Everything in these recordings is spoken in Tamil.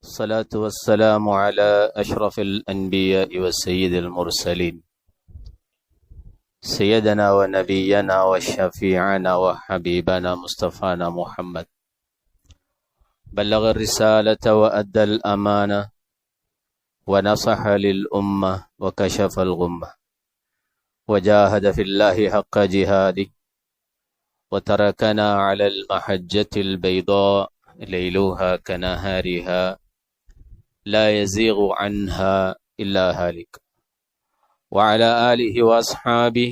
الصلاة والسلام على أشرف الأنبياء والسيد المرسلين سيدنا ونبينا وشفيعنا وحبيبنا مصطفانا محمد بلغ الرسالة وأدى الأمانة ونصح للأمة وكشف الغمة وجاهد في الله حق جهاده وتركنا على المحجة البيضاء ليلها كنهارها لا يزيغ عنها إلا هالك وعلى آله وأصحابه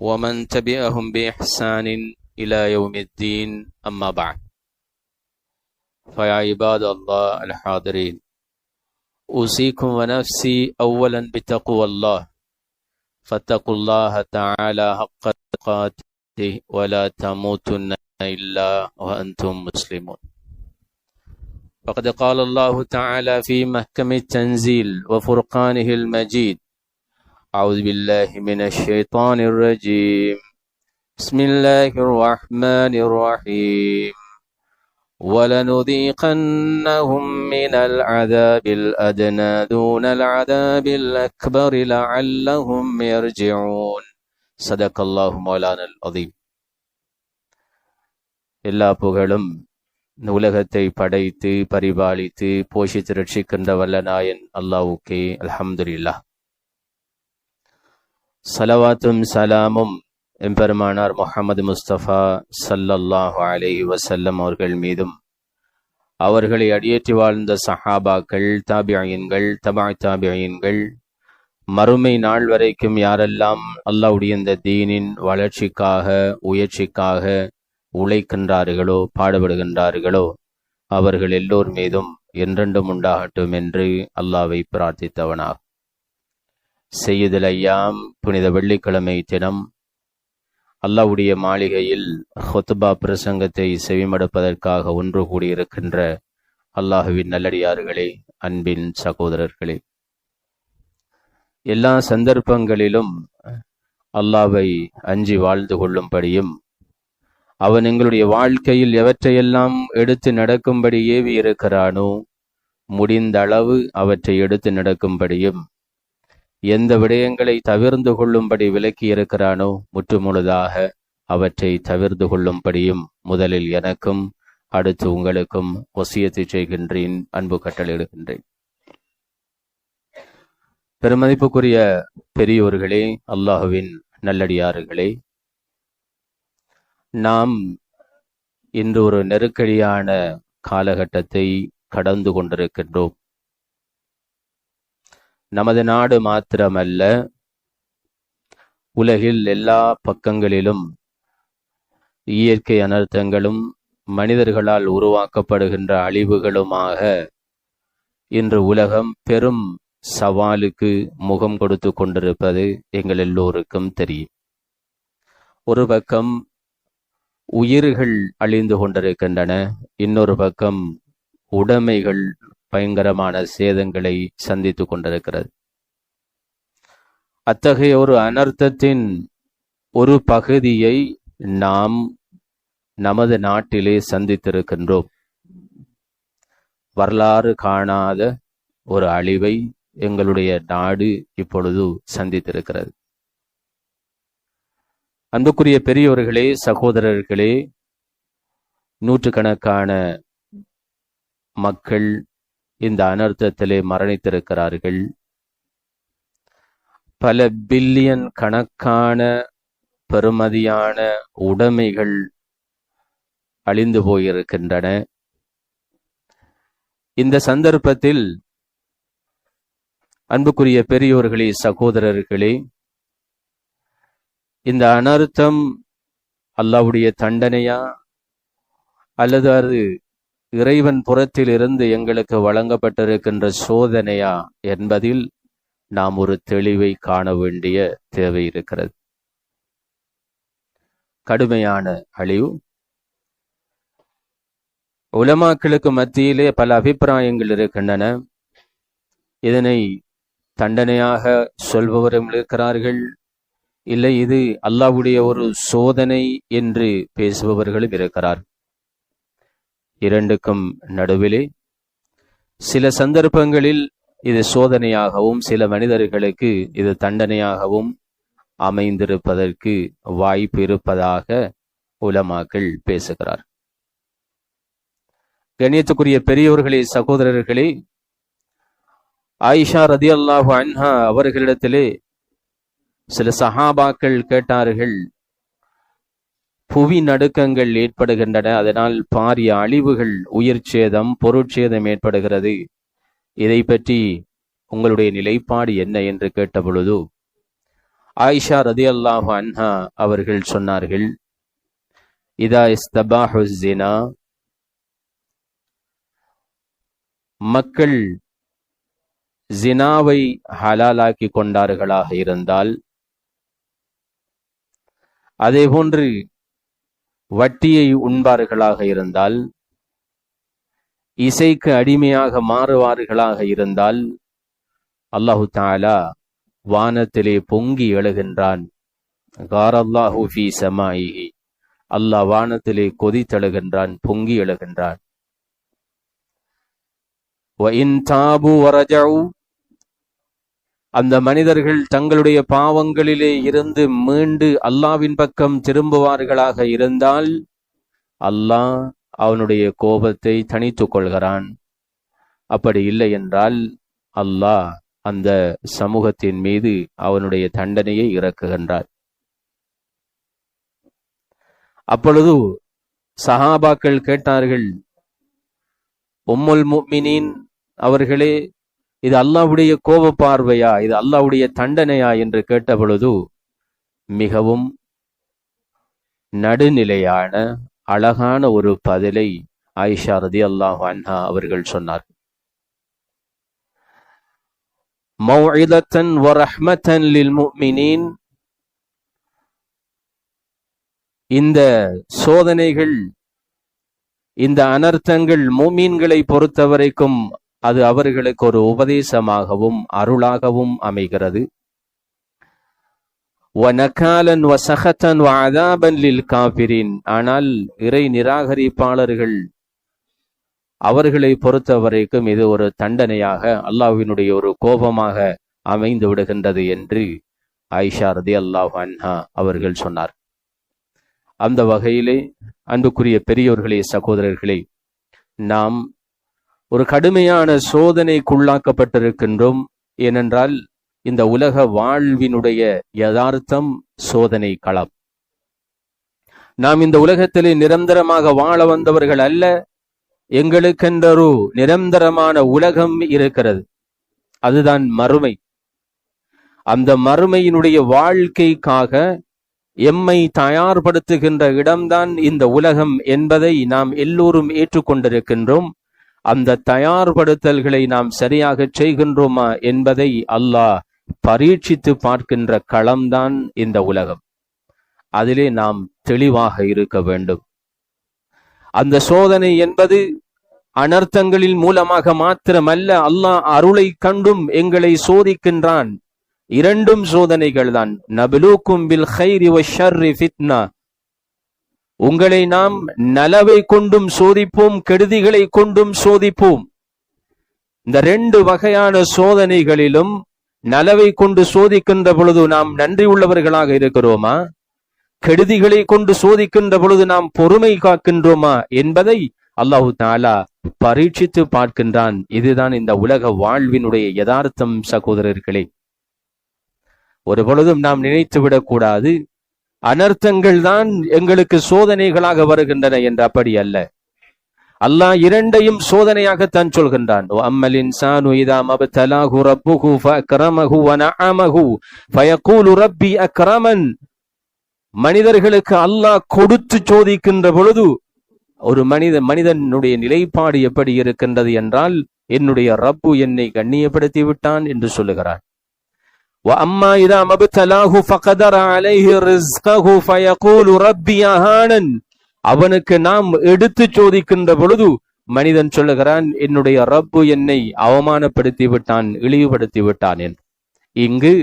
ومن تبعهم بإحسان إلى يوم الدين أما بعد فيا عباد الله الحاضرين أوصيكم ونفسي أولا بتقوى الله فاتقوا الله تعالى حق تقاته ولا تموتن إلا وأنتم مسلمون. فقد قال الله تعالى في محكم التنزيل وفرقانه المجيد: أعوذ بالله من الشيطان الرجيم، بسم الله الرحمن الرحيم، ولنذيقنهم من العذاب الأدنى دون العذاب الأكبر لعلهم يرجعون. صدق الله مولانا العظيم. எல்லா புகழும் இந்த உலகத்தை படைத்து பரிபாலித்து போஷித்து ரட்சிக்கின்ற வல்ல நாயன் அல்லாஹ்வுக்கே. அல்ஹம்துலில்லாஹ். ஸலவாத்தும் சலாமும் எம்பெருமானார் முஹம்மது முஸ்தபா ஸல்லல்லாஹு அலைஹி வஸல்லம் அவர்கள் மீதும், அவர்களை அடியேற்றி வாழ்ந்த சஹாபாக்கள், தாபியீன்கள், தபா தாபியீன்கள், மறுமை நாள் வரைக்கும் யாரெல்லாம் அல்லாஹ்வுடைய இந்த தீனின் வளர்ச்சிக்காக உயர்ச்சிக்காக உழைக்கின்றார்களோ, பாடுபடுகின்றார்களோ, அவர்கள் எல்லோர் மீதும் என்றென்றும் உண்டாகட்டும் என்று அல்லாஹ்வை பிரார்த்தித்தவனாக. செய்யுதுல் ஐயாம் புனித வெள்ளிக்கிழமை தினம் அல்லாஹ்வுடைய மாளிகையில் ஹுத்பா பிரசங்கத்தை செவிமடுப்பதற்காக ஒன்று கூடியிருக்கின்ற அல்லாஹுவின் நல்லடியார்களே, அன்பின் சகோதரர்களே, எல்லா சந்தர்ப்பங்களிலும் அல்லாஹ்வை அஞ்சி வாழ்ந்து கொள்ளும்படியும், அவன் எங்களுடைய வாழ்க்கையில் எவற்றையெல்லாம் எடுத்து நடக்கும்படி ஏவி இருக்கிறானோ முடிந்த அளவு அவற்றை எடுத்து நடக்கும்படியும், எந்த விடயங்களை தவிர்ந்து கொள்ளும்படி விலக்கி இருக்கிறானோ முற்றுமுழுதாக அவற்றை தவிர்த்து கொள்ளும்படியும் முதலில் எனக்கும் அடுத்து உங்களுக்கும் வசியத்தை செய்கின்றேன், அன்பு கட்டளையிடுகின்றேன். பெருமதிப்புக்குரிய பெரியோர்களே, அல்லாஹுவின் நல்லடியார்களே, நாம் இன்று ஒரு நெருக்கடியான காலகட்டத்தை கடந்து கொண்டிருக்கின்றோம். நமது நாடு மாத்திரமல்ல, உலகில் எல்லா பக்கங்களிலும் இயற்கை அனர்த்தங்களும் மனிதர்களால் உருவாக்கப்படுகின்ற அழிவுகளுமாக இன்று உலகம் பெரும் சவாலுக்கு முகம் கொடுத்து கொண்டிருப்பது எங்கள் எல்லோருக்கும் தெரியும். ஒரு பக்கம் உயிர்கள் அழிந்து கொண்டிருக்கின்றன, இன்னொரு பக்கம் உடைமைகள் பயங்கரமான சேதங்களை சந்தித்து கொண்டிருக்கிறது. அத்தகைய ஒரு அனர்த்தத்தின் ஒரு பகுதியை நாம் நமது நாட்டிலே சந்தித்திருக்கின்றோம். வரலாறு காணாத ஒரு அழிவை எங்களுடைய நாடு இப்பொழுது சந்தித்திருக்கிறது. அன்புக்குரிய பெரியோர்களே, சகோதரர்களே, நூற்றுக்கணக்கான மக்கள் இந்த அனர்த்தத்திலே மரணித்திருக்கிறார்கள். பல பில்லியன் கணக்கான பெறுமதியான உடைமைகள் அழிந்து போயிருக்கின்றன. இந்த சந்தர்ப்பத்தில் அன்புக்குரிய பெரியோர்களே, சகோதரர்களே, இந்த அனர்த்தம் அல்லாஹ்வுடைய தண்டனையா அல்லது அது இறைவன் புறத்தில் இருந்து எங்களுக்கு வழங்கப்பட்டிருக்கின்ற சோதனையா என்பதில் நாம் ஒரு தெளிவை காண வேண்டிய தேவை இருக்கிறது. கடுமையான அழிவு. உலமாக்களுக்கு மத்தியிலே பல அபிப்பிராயங்கள் இருக்கின்றன. இதனை தண்டனையாக சொல்பவரும் இருக்கிறார்கள், இல்லை இது அல்லாஹ்வுடைய ஒரு சோதனை என்று பேசுபவர்களும் இருக்கிறார். இரண்டுக்கும் நடுவிலே சில சந்தர்ப்பங்களில் இது சோதனையாகவும் சில மனிதர்களுக்கு இது தண்டனையாகவும் அமைந்திருப்பதற்கு வாய்ப்பு இருப்பதாக உலமாக்கள் பேசுகிறார். கண்ணியத்துக்குரிய பெரியோர்களே, சகோதரர்களே, ஆயிஷா ரதியல்லாஹு அன்ஹா அவர்களிடத்திலே சில சஹாபாக்கள் கேட்டார்கள், புவி நடுக்கங்கள் ஏற்படுகின்றன, அதனால் பாரிய அழிவுகள், உயிர் சேதம், பொருட்சேதம் ஏற்படுகிறது, இதை பற்றி உங்களுடைய நிலைப்பாடு என்ன என்று கேட்டபொழுது ஆயிஷா ரதியல்லாஹு அன்ஹா அவர்கள் சொன்னார்கள், இதா இஸ்தபாஹு ஸினா, மக்கள் ஜினாவை ஹலாலாக்கி கொண்டார்களாக இருந்தால், அதேபோன்று வட்டியை உண்பார்களாக இருந்தால், இசைக்கு அடிமையாக மாறுவார்களாக இருந்தால், அல்லாஹு தஆலா வானத்திலே பொங்கி எழுகின்றான். காரல்லாஹு ஃபீ ஸமாஇஹி, அல்லாஹ் வானத்திலே கொதித்தெழுகின்றான், பொங்கி எழுகின்றான். வஇன் தாபு வரஜஉ, அந்த மனிதர்கள் தங்களுடைய பாவங்களிலே இருந்து மீண்டு அல்லாஹ்வின் பக்கம் திரும்புவார்களாக இருந்தால், அல்லாஹ் அவனுடைய கோபத்தை தணித்துக் கொள்கிறான். அப்படி இல்லை என்றால் அல்லாஹ் அந்த சமூகத்தின் மீது அவனுடைய தண்டனையை இறக்குகின்றார். அப்பொழுது சஹாபாக்கள் கேட்டார்கள், உம்முல் முஃமினீன் அவர்களே, இது அல்லாஹ்வுடைய கோப பார்வையா, இது அல்லாஹ்வுடைய தண்டனையா என்று கேட்ட பொழுது மிகவும் நடுநிலையான அழகான ஒரு பதிலை ஆயிஷா ரதியல்லாஹு அன்ஹா அவர்கள் சொன்னார். மௌஇதத்தன் வ ரஹ்மத்தன் லில் முஃமினீன், இந்த சோதனைகள், இந்த அனர்த்தங்கள் முஃமின்களை பொறுத்தவரைக்கும் அது அவர்களுக்கு ஒரு உபதேசமாகவும் அருளாகவும் அமைகிறது. வனகாலன் வசஹத்தன் வஅதாபன் லில் காஃபிரின், ஆனால் இறை நிராகரிப்பாளர்கள் அவர்களை பொறுத்தவரைக்கும் இது ஒரு தண்டனையாக, அல்லாஹ்வினுடைய ஒரு கோபமாக அமைந்து விடுகின்றது என்று ஆயிஷா ரலியல்லாஹு அன்ஹா அவர்கள் சொன்னார். அந்த வகையிலே அன்புக்குரிய பெரியோர்களே, சகோதரர்களே, நாம் ஒரு கடுமையான சோதனைக்குள்ளாக்கப்பட்டிருக்கின்றோம். ஏனென்றால் இந்த உலக வாழ்வினுடைய யதார்த்தம் சோதனை களம். நாம் இந்த உலகத்திலே நிரந்தரமாக வாழ வந்தவர்கள் அல்ல. எங்களுக்கென்றொரு நிரந்தரமான உலகம் இருக்கிறது, அதுதான் மறுமை. அந்த மறுமையினுடைய வாழ்க்கைக்காக எம்மை தயார்படுத்துகின்ற இடம்தான் இந்த உலகம் என்பதை நாம் எல்லோரும் ஏற்றுக்கொண்டிருக்கின்றோம். அந்த தயார்படுத்தல்களை நாம் சரியாக செய்கின்றோமா என்பதை அல்லாஹ் பரீட்சித்து பார்க்கின்ற களம்தான் இந்த உலகம். அதிலே நாம் தெளிவாக இருக்க வேண்டும். அந்த சோதனை என்பது அனர்த்தங்களின் மூலமாக மாத்திரமல்ல, அல்லாஹ் அருளை கண்டும் எங்களை சோதிக்கின்றான். இரண்டும் சோதனைகள் தான். நபுலூக்கும் பில் கைரி வஷ்ஷர்ரி ஃபித்னா, உங்களை நாம் நலவை கொண்டும் சோதிப்போம், கெடுதிகளை கொண்டும் சோதிப்போம். இந்த ரெண்டு வகையான சோதனைகளிலும் நலவை கொண்டு சோதிக்கின்ற பொழுது நாம் நன்றி உள்ளவர்களாக இருக்கிறோமா, கெடுதிகளை கொண்டு சோதிக்கின்ற பொழுது நாம் பொறுமை காக்கின்றோமா என்பதை அல்லாஹு தஆலா பரீட்சித்து பார்க்கின்றான். இதுதான் இந்த உலக வாழ்வினுடைய யதார்த்தம். சகோதரர்களே, ஒரு பொழுதும் நாம் நினைத்து விடக்கூடாது அனர்த்தங்கள் தான் எங்களுக்கு சோதனைகளாக வருகின்றன என்று. அப்படி அல்ல. அல்லாஹ் இரண்டையும் சோதனையாகத்தான் சொல்கின்றான். அம்மல் இன்சானு இதா மப்தலாஹு ரப்புஹு ஃபஅக்ரமஹு வனஅமஹு ஃபயகூலு ரப்பி அக்ரமன், மனிதர்களுக்கு அல்லாஹ் கொடுத்து சோதிக்கின்ற பொழுது ஒரு மனிதனுடைய நிலைப்பாடு எப்படி இருக்கின்றது என்றால், என்னுடைய ரப்பு என்னை கண்ணியப்படுத்தி விட்டான் என்று சொல்லுகிறான். وَأَمَّا إِذَا مَبْتَلَاهُ فَقَدَرَ عَلَيْهِ رِزْقَهُ فَيَقُولُ رَبِّي أَهَانَنِ, அவனுக்கு நாம் எடுத்து சோதிக்கின்ற பொழுது மனிதன் சொல்லுகிறான், என்னுடைய ரப்பு என்னை அவமானப்படுத்தி விட்டான், இழிவுபடுத்தி விட்டான் என்று. இங்கு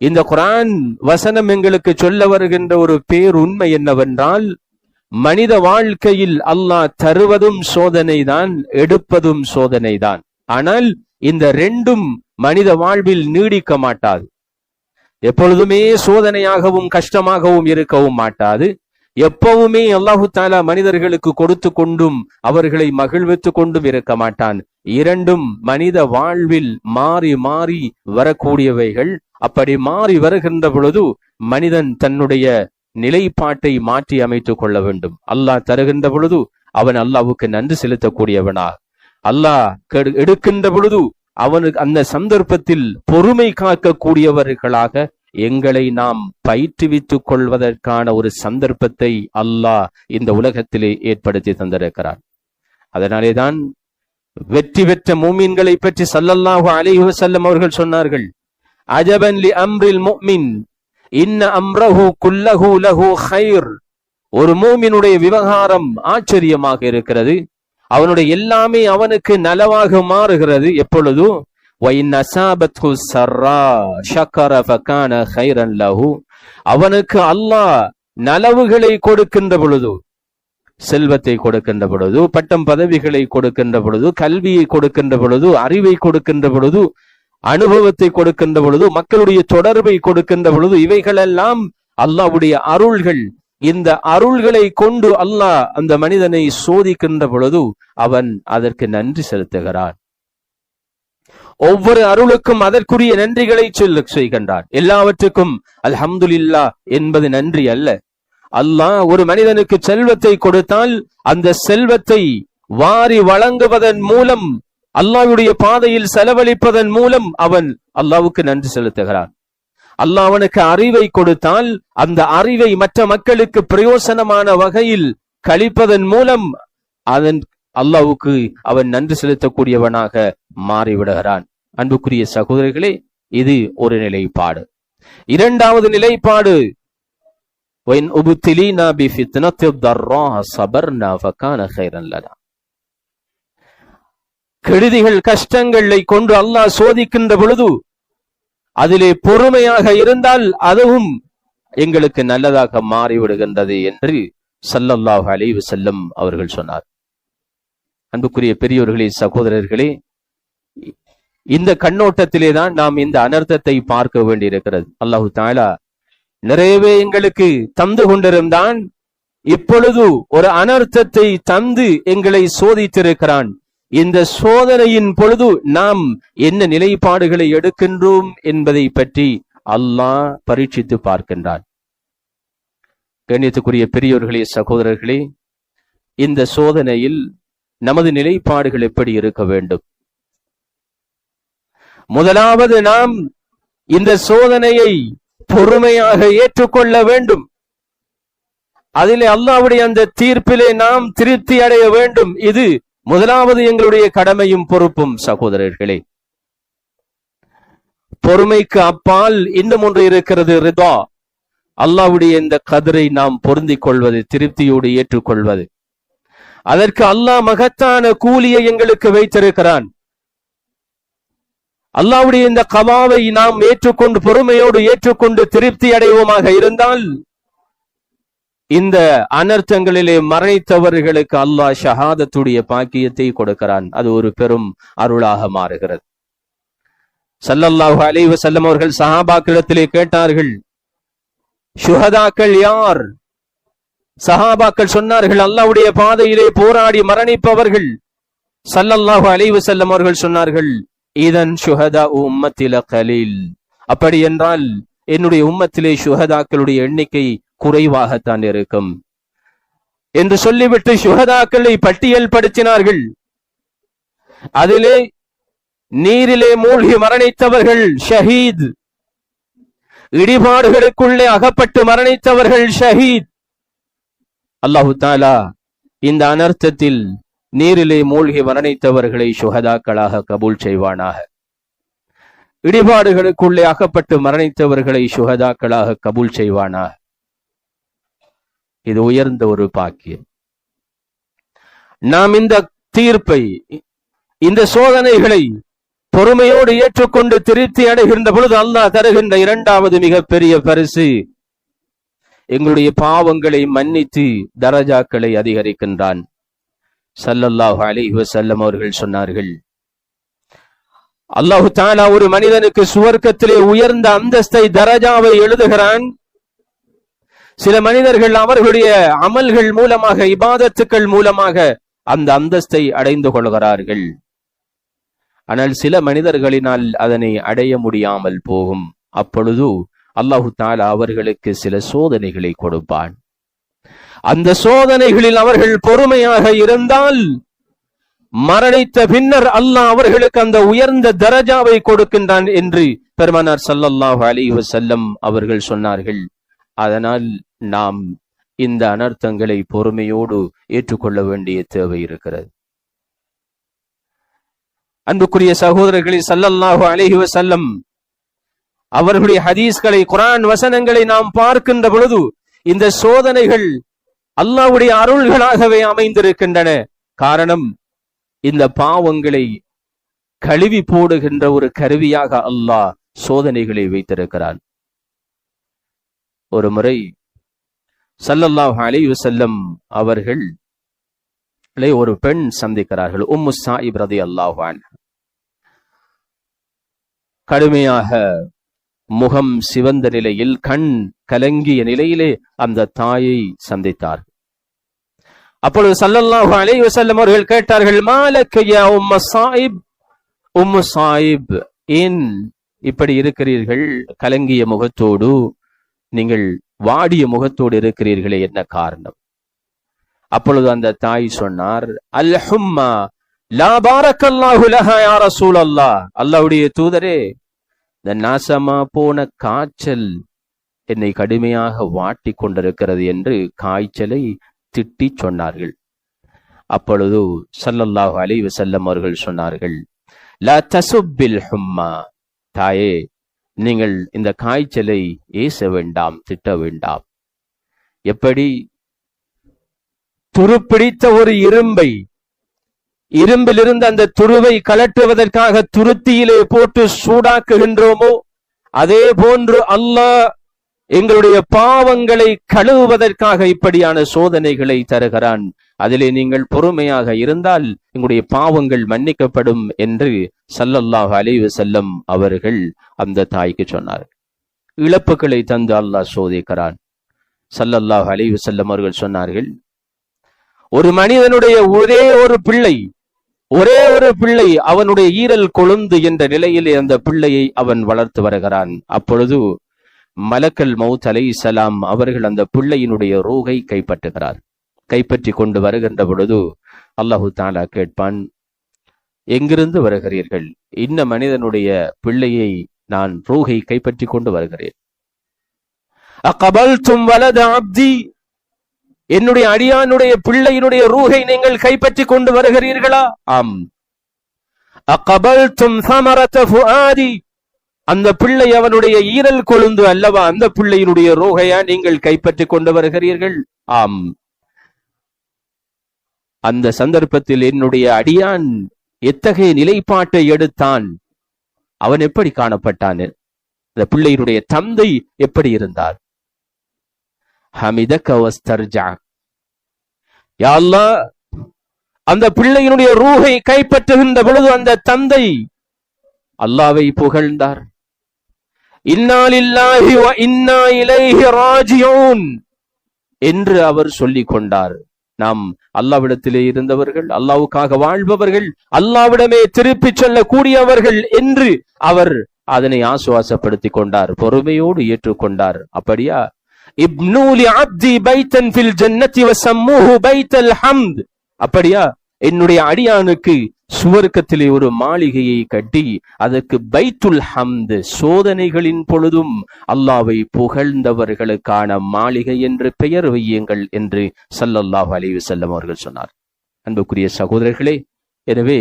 இந்த குர்ஆன் வசனம் எங்களுக்கு சொல்ல வருகின்ற ஒரு பேருண்மை என்னவென்றால், மனித வாழ்க்கையில் அல்லாஹ் தருவதும் சோதனைதான், எடுப்பதும் சோதனைதான். ஆனால் இந்த ரெண்டும் மனித வாழ்வில் நீடிக்க மாட்டாது. எப்பொழுதுமே சோதனையாகவும் கஷ்டமாகவும் இருக்கவும் மாட்டாது. எப்பவுமே அல்லாஹு தாலா மனிதர்களுக்கு கொடுத்து கொண்டும் அவர்களை மகிழ்வித்து கொண்டும் இருக்க மாட்டான். இரண்டும் மனித வாழ்வில் மாறி மாறி வரக்கூடியவைகள். அப்படி மாறி வருகின்ற பொழுது மனிதன் தன்னுடைய நிலைப்பாட்டை மாற்றி அமைத்துக் கொள்ள வேண்டும். அல்லாஹ் தருகின்ற பொழுது அவன் அல்லாஹ்வுக்கு நன்றி செலுத்தக்கூடியவனா, அல்லாஹ் எடுக்கின்ற பொழுது அவனுக்கு அந்த சந்தர்ப்பத்தில் பொறுமை காக்கக்கூடியவர்களாக எங்களை நாம் பயிற்றுவித்துக் கொள்வதற்கான ஒரு சந்தர்ப்பத்தை அல்லாஹ் இந்த உலகத்திலே ஏற்படுத்தி தந்திருக்கிறான். அதனாலேதான் வெற்றி பெற்ற மூமின்களை பற்றி ஸல்லல்லாஹு அலைஹி வஸல்லம் அவர்கள் சொன்னார்கள், அஜபன் லி அம்ரில் முஃமின் இன்ன அம்ரஹு குல்லஹு லஹு கைர். ஒரு மூமினுடைய விவகாரம் ஆச்சரியமாக இருக்கிறது. அவனுடைய எல்லாமே அவனுக்கு நலவாக மாறுகிறது. எப்பொழுது அவனுக்கு அல்லாஹ் நலவுகளை கொடுக்கின்ற பொழுது, செல்வத்தை கொடுக்கின்ற பொழுது, பட்டம் பதவிகளை கொடுக்கின்ற பொழுது, கல்வியை கொடுக்கின்ற பொழுது, அறிவை கொடுக்கின்ற பொழுது, அனுபவத்தை கொடுக்கின்ற பொழுது, மக்களுடைய தொடர்பை கொடுக்கின்ற பொழுது, இவைகளெல்லாம் அல்லாஹ்வுடைய அருள்கள். இந்த அருள்களை கொண்டு அல்லாஹ் அந்த மனிதனை சோதிக்கின்ற பொழுது அவன் அதற்கு நன்றி செலுத்துகிறான். ஒவ்வொரு அருளுக்கும் அதற்குரிய நன்றிகளை செய்கின்றான். எல்லாவற்றுக்கும் அல்ஹம்துலில்லாஹ் என்பது நன்றி அல்ல. அல்லாஹ் ஒரு மனிதனுக்கு செல்வத்தை கொடுத்தால் அந்த செல்வத்தை வாரி வழங்குவதன் மூலம், அல்லாஹ்வுடைய பாதையில் செலவழிப்பதன் மூலம் அவன் அல்லாஹ்வுக்கு நன்றி செலுத்துகிறான். அல்லாஹ் அவனுக்கு அறிவை கொடுத்தால் அந்த அறிவை மற்ற மக்களுக்கு பிரயோசனமான வகையில் கழிப்பதன் மூலம் அதன் அல்லாஹ்வுக்கு அவன் நன்றி செலுத்தக்கூடியவனாக மாறிவிடுகிறான். அன்புக்குரிய சகோதரர்களே, இது ஒரு நிலைப்பாடு. இரண்டாவது நிலைப்பாடு, கெடுதிகள் கஷ்டங்களை கொண்டு அல்லாஹ் சோதிக்கின்ற பொழுது அதிலே பொறுமையாக இருந்தால் அதுவும் எங்களுக்கு நல்லதாக மாறிவிடுகின்றது என்று ஸல்லல்லாஹு அலைஹி வஸல்லம் அவர்கள் சொன்னார். அன்புக்குரிய பெரியோர்களே, சகோதரர்களே, இந்த கண்ணோட்டத்திலே தான் நாம் இந்த அனர்த்தத்தை பார்க்க வேண்டியிருக்கிறது. அல்லாஹு தஆலா நிறையவே எங்களுக்கு தந்து கொண்டிருந்தான். இப்பொழுது ஒரு அனர்த்தத்தை தந்து எங்களை சோதித்திருக்கிறான். இந்த சோதனையின் பொழுது நாம் என்ன நிலைப்பாடுகளை எடுக்கின்றோம் என்பதை பற்றி அல்லாஹ் பரீட்சித்து பார்க்கின்றான். கண்ணியத்துக்குரிய பெரியோர்களே, சகோதரர்களே, இந்த சோதனையில் நமது நிலைப்பாடுகள் எப்படி இருக்க வேண்டும்? முதலாவது, நாம் இந்த சோதனையை பொறுமையாக ஏற்றுக்கொள்ள வேண்டும். அதிலே அல்லாஹ்வுடைய அந்த தீர்ப்பிலே நாம் திருப்தி அடைய வேண்டும். இது முதலாவது எங்களுடைய கடமையும் பொறுப்பும். சகோதரர்களே, பொறுமைக்கு அப்பால் இன்னும் ஒன்று இருக்கிறது, ரிதா. அல்லாஹ்வுடைய இந்த கதரை நாம் பொருந்திக் கொள்வது, திருப்தியோடு ஏற்றுக்கொள்வது. அதற்கு அல்லாஹ் மகத்தான கூலியை எங்களுக்கு வைத்திருக்கிறான். அல்லாஹ்வுடைய இந்த கவாவை நாம் ஏற்றுக்கொண்டு பொறுமையோடு ஏற்றுக்கொண்டு திருப்தி அடைவோமாக இருந்தால் இந்த அனர்த்தங்களிலே மரணித்தவர்களுக்கு அல்லாஹ் ஷஹாதத்துடைய பாக்கியத்தை கொடுக்கிறான். அது ஒரு பெரும் அருளாக மாறுகிறது. ஸல்லல்லாஹு அலைஹி வஸல்லம் அவர்கள் சஹாபாக்களிடத்திலே கேட்டார்கள், ஷுஹதாக்கள் யார்? சஹாபாக்கள் சொன்னார்கள், அல்லாஹ்வுடைய பாதையிலே போராடி மரணிப்பவர்கள். ஸல்லல்லாஹு அலைஹி வஸல்லம் அவர்கள் சொன்னார்கள், இதன் ஷுஹதா உம்மத்தில கலீல். அப்படி என்றால் என்னுடைய உம்மத்திலே ஷுஹதாக்களுடைய எண்ணிக்கை குறைவாகத்தான் இருக்கும் என்று சொல்லிவிட்டு ஷுஹதாக்களை பட்டியல் படுத்தினார்கள். அதிலே நீரிலே மூழ்கி மரணித்தவர்கள் ஷஹீத், இடிபாடுகளுக்குள்ளே அகப்பட்டு மரணித்தவர்கள் ஷஹீத். அல்லாஹு தஆலா இந்த அனர்த்தத்தில் நீரிலே மூழ்கி மரணித்தவர்களை ஷுஹதாக்களாக கபூல் செய்வானாக. இடிபாடுகளுக்குள்ளே அகப்பட்டு மரணித்தவர்களை ஷுஹதாக்களாக கபூல் செய்வானாக. இது உயர்ந்த ஒரு பாக்கியம். நாம் இந்த தீர்ப்பை, இந்த சோதனைகளை பொறுமையோடு ஏற்றுக்கொண்டு திருப்தி அடைகின்ற பொழுது அல்லாஹ் தருகின்ற இரண்டாவது மிகப்பெரிய பரிசு, எங்களுடைய பாவங்களை மன்னித்து தரஜாக்களை அதிகரிக்கின்றான். ஸல்லல்லாஹு அலைஹி வஸல்லம் அவர்கள் சொன்னார்கள், அல்லாஹு தஆலா ஒரு மனிதனுக்கு சுவர்க்கத்திலே உயர்ந்த அந்தஸ்தை தரஜாவை எழுதுகிறான். சில மனிதர்கள் அவர்களுடைய அமல்கள் மூலமாக, இபாதத்துக்கள் மூலமாக அந்த அந்தஸ்தை அடைந்து கொள்கிறார்கள். ஆனால் சில மனிதர்களினால் அதனை அடைய முடியாமல் போகும். அப்பொழுது அல்லாஹு தஆலா அவர்களுக்கு சில சோதனைகளை கொடுப்பான். அந்த சோதனைகளில் அவர்கள் பொறுமையாக இருந்தால் மரணித்த பின்னர் அல்லாஹ் அவர்களுக்கு அந்த உயர்ந்த தரஜாவை கொடுக்கின்றான் என்று பெருமானார் ஸல்லல்லாஹு அலைஹி வஸல்லம் அவர்கள் சொன்னார்கள். அதனால் நாம் இந்த அனர்த்தங்களை பொறுமையோடு ஏற்றுக்கொள்ள வேண்டிய தேவை இருக்கிறது. அன்புக்குரிய சகோதரர்களே, ஸல்லல்லாஹு அலைஹி வஸல்லம் அவர்களுடைய ஹதீஸ்களை, குர்ஆன் வசனங்களை நாம் பார்க்கின்ற பொழுது இந்த சோதனைகள் அல்லாஹ்வுடைய அருள்களாகவே அமைந்திருக்கின்றன. காரணம், இந்த பாவங்களை கழுவி போடுகின்ற ஒரு கருவியாக அல்லாஹ் சோதனைகளை வைத்திருக்கிறான். ஒரு முறை ஸல்லல்லாஹு அலைஹி வஸல்லம் அவர்கள் ஒரு பெண் சந்திக்கிறார்கள். உம்மு ஸாயிப் ரலியல்லாஹு அன்ஹா. கடுமையாக முகம் சிவந்த நிலையில், கண் கலங்கிய நிலையிலே அந்த தாயை சந்தித்தார். அப்பொழுது ஸல்லல்லாஹு அலைஹி வஸல்லம் அவர்கள் கேட்டார்கள், மாலக யா உம்மு ஸாயிப், உம்மு ஸாயிப், ஏன் இப்படி இருக்கிறீர்கள்? கலங்கிய முகத்தோடு, நீங்கள் வாடிய முகத்தோடு இருக்கிறீர்களே, என்ன காரணம்? அப்பொழுது அந்த தாய் சொன்னார், அல் ஹும்மா லா பாரக்கல்லாஹு லஹா யா ரசூலல்லாஹ், அல்லாஹ்வுடைய தூதரே, இந்த நாசமா போன காய்ச்சல் என்னை கடுமையாக வாட்டி கொண்டிருக்கிறது என்று காய்ச்சலை திட்டி சொன்னார்கள். அப்பொழுது ஸல்லல்லாஹு அலைஹி வஸல்லம் அவர்கள் சொன்னார்கள், லா தசுப்பில் ஹும்மா, தாயே, நீங்கள் இந்த காய்ச்சலை ஏச வேண்டாம், திட்ட வேண்டாம். எப்படி துருப்பிடித்த ஒரு இரும்பிலிருந்து அந்த துருவை கலட்டுவதற்காக துருத்தியிலே போட்டு சூடாக்குகின்றோமோ, அதே போன்று அல்லாஹ் எங்களுடைய பாவங்களை கழுவுவதற்காக இப்படியான சோதனைகளை தருகிறான். அதிலே நீங்கள் பொறுமையாக இருந்தால் எங்களுடைய பாவங்கள் மன்னிக்கப்படும் என்று ஸல்லல்லாஹு அலைஹி வஸல்லம் அவர்கள் அந்த தாய்க்கு சொன்னார். இழப்புகளை தந்து அல்லாஹ் சோதிக்கிறான். ஸல்லல்லாஹு அலைஹி வஸல்லம் அவர்கள் சொன்னார்கள், ஒரு மனிதனுடைய ஒரே ஒரு பிள்ளை அவனுடைய ஈரல் கொழுந்து என்ற நிலையிலே அந்த பிள்ளையை அவன் வளர்த்து வருகிறான். அப்பொழுது மலக்கல் மௌத் அலைஹிஸ்ஸலாம் அவர்கள் அந்த பிள்ளையினுடைய ரூஹை கைப்பற்றி கொண்டு வருகின்ற பொழுது அல்லாஹு தஆலா கேட்பான், எங்கிருந்து வருகிறீர்கள்? இன்ன மனிதனுடைய பிள்ளையை நான் ரூஹை கைப்பற்றி கொண்டு வருகிறேன். அகபல்தும் வலத அப்தி, என்னுடைய அடியானுடைய பிள்ளையினுடைய ரூஹை நீங்கள் கைப்பற்றி கொண்டு வருகிறீர்களா? ஆம். அகபல்தும் ஸமரத ஃபுஆதி, அந்த பிள்ளை அவனுடைய ஈரல் கொழுந்து அல்லவா, அந்த பிள்ளையினுடைய ரூஹையா நீங்கள் கைப்பற்றி கொண்டு வருகிறீர்கள்? ஆம். அந்த சந்தர்ப்பத்தில் என்னுடைய அடியான் எத்தகைய நிலைப்பாட்டை எடுத்தான், அவன் எப்படி காணப்பட்டான், அந்த பிள்ளையினுடைய தந்தை எப்படி இருந்தார்? ஹமிதக வஸ்தர்ஜா, யா அல்லாஹ், அந்த பிள்ளையினுடைய ரூஹை கைப்பற்றுகின்ற பொழுது அந்த தந்தை அல்லாஹ்வை புகழ்ந்தார். இன்னா லில்லாஹி வ இன்னா இலைஹி ராஜிஊன் என்று அவர் சொல்லிக் கொண்டார். நாம் அல்லாஹ்விடத்திலே இருந்தவர்கள், அல்லாஹ்வுக்காக வாழ்பவர்கள், அல்லாஹ்விடமே திருப்பி சொல்லக்கூடியவர்கள் என்று அவர் அதனை ஆசுவாசப்படுத்திக் கொண்டார், பொறுமையோடு ஏற்றுக்கொண்டார். அப்படியா? இப்னு லி அப்தி பைத்தன் ஃபில் ஜன்னதி வஸம்மூஹு பைத்தல் ஹம்த், அப்படியா? என்னுடைய அடியானுக்கு சுவர்க்கத்திலே ஒரு மாளிகையை கட்டி அதற்கு பைத்துல் ஹம்த், சோதனைகளின் பொழுதும் அல்லாஹ்வை புகழ்ந்தவர்களுக்கான மாளிகை என்று பெயர் வையுங்கள் என்று ஸல்லல்லாஹு அலைஹி வஸல்லம் அவர்கள் சொன்னார். அன்புக்குரிய சகோதரர்களே, எனவே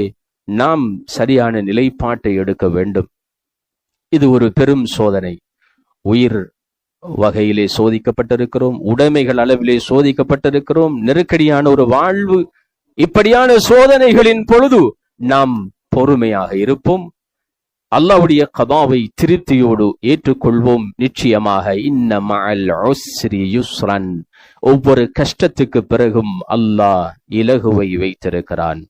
நாம் சரியான நிலைப்பாட்டை எடுக்க வேண்டும். இது ஒரு பெரும் சோதனை. உயிர் வகையிலே சோதிக்கப்பட்டிருக்கிறோம், உடைமைகள் அளவிலே சோதிக்கப்பட்டிருக்கிறோம், நெருக்கடியான ஒரு வாழ்வு. இப்படியான சோதனைகளின் பொழுது நாம் பொறுமையாக இருப்போம், அல்லாஹ்வுடைய கதாவை திருப்தியோடு ஏற்றுக்கொள்வோம். நிச்சயமாக இன்ன மஅல் உஸ்ரி யுஸ்ரன், ஒவ்வொரு கஷ்டத்துக்கு பிறகும் அல்லாஹ் இலகுவை வைத்திருக்கிறான்.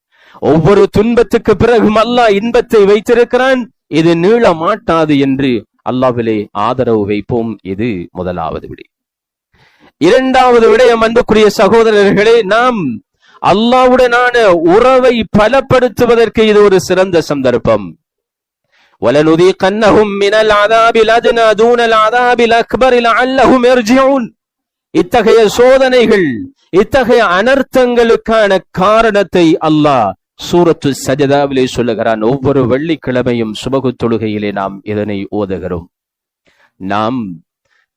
ஒவ்வொரு துன்பத்துக்கு பிறகும் அல்லாஹ் இன்பத்தை வைத்திருக்கிறான். இது நீள மாட்டாது என்று அல்லாஹ்விலே ஆதரவு வைப்போம். இது முதலாவது விடை. இரண்டாவது விடயம், அன்புக்குரிய சகோதரர்களே, நாம் அல்லாஹ்வுடனான உறவை பலப்படுத்துவதற்கு இது ஒரு சிறந்த சந்தர்ப்பம். وَلَنُذِيقَنَّهُم مِّنَ الْعَذَابِ الْأَدْنَىٰ دُونَ الْعَذَابِ الْأَكْبَرِ لَعَلَّهُمْ يَرْجِعُونَ. இத்தகைய சோதனைகள், இத்தகைய அனர்த்தங்களுக்கான காரணத்தை அல்லாஹ் சூரத்து சஜதாவிலே சொல்லுகிறான். ஒவ்வொரு வெள்ளிக்கிழமையும் சுபகு தொழுகையிலே நாம் இதனை ஓதுகிறோம். நாம்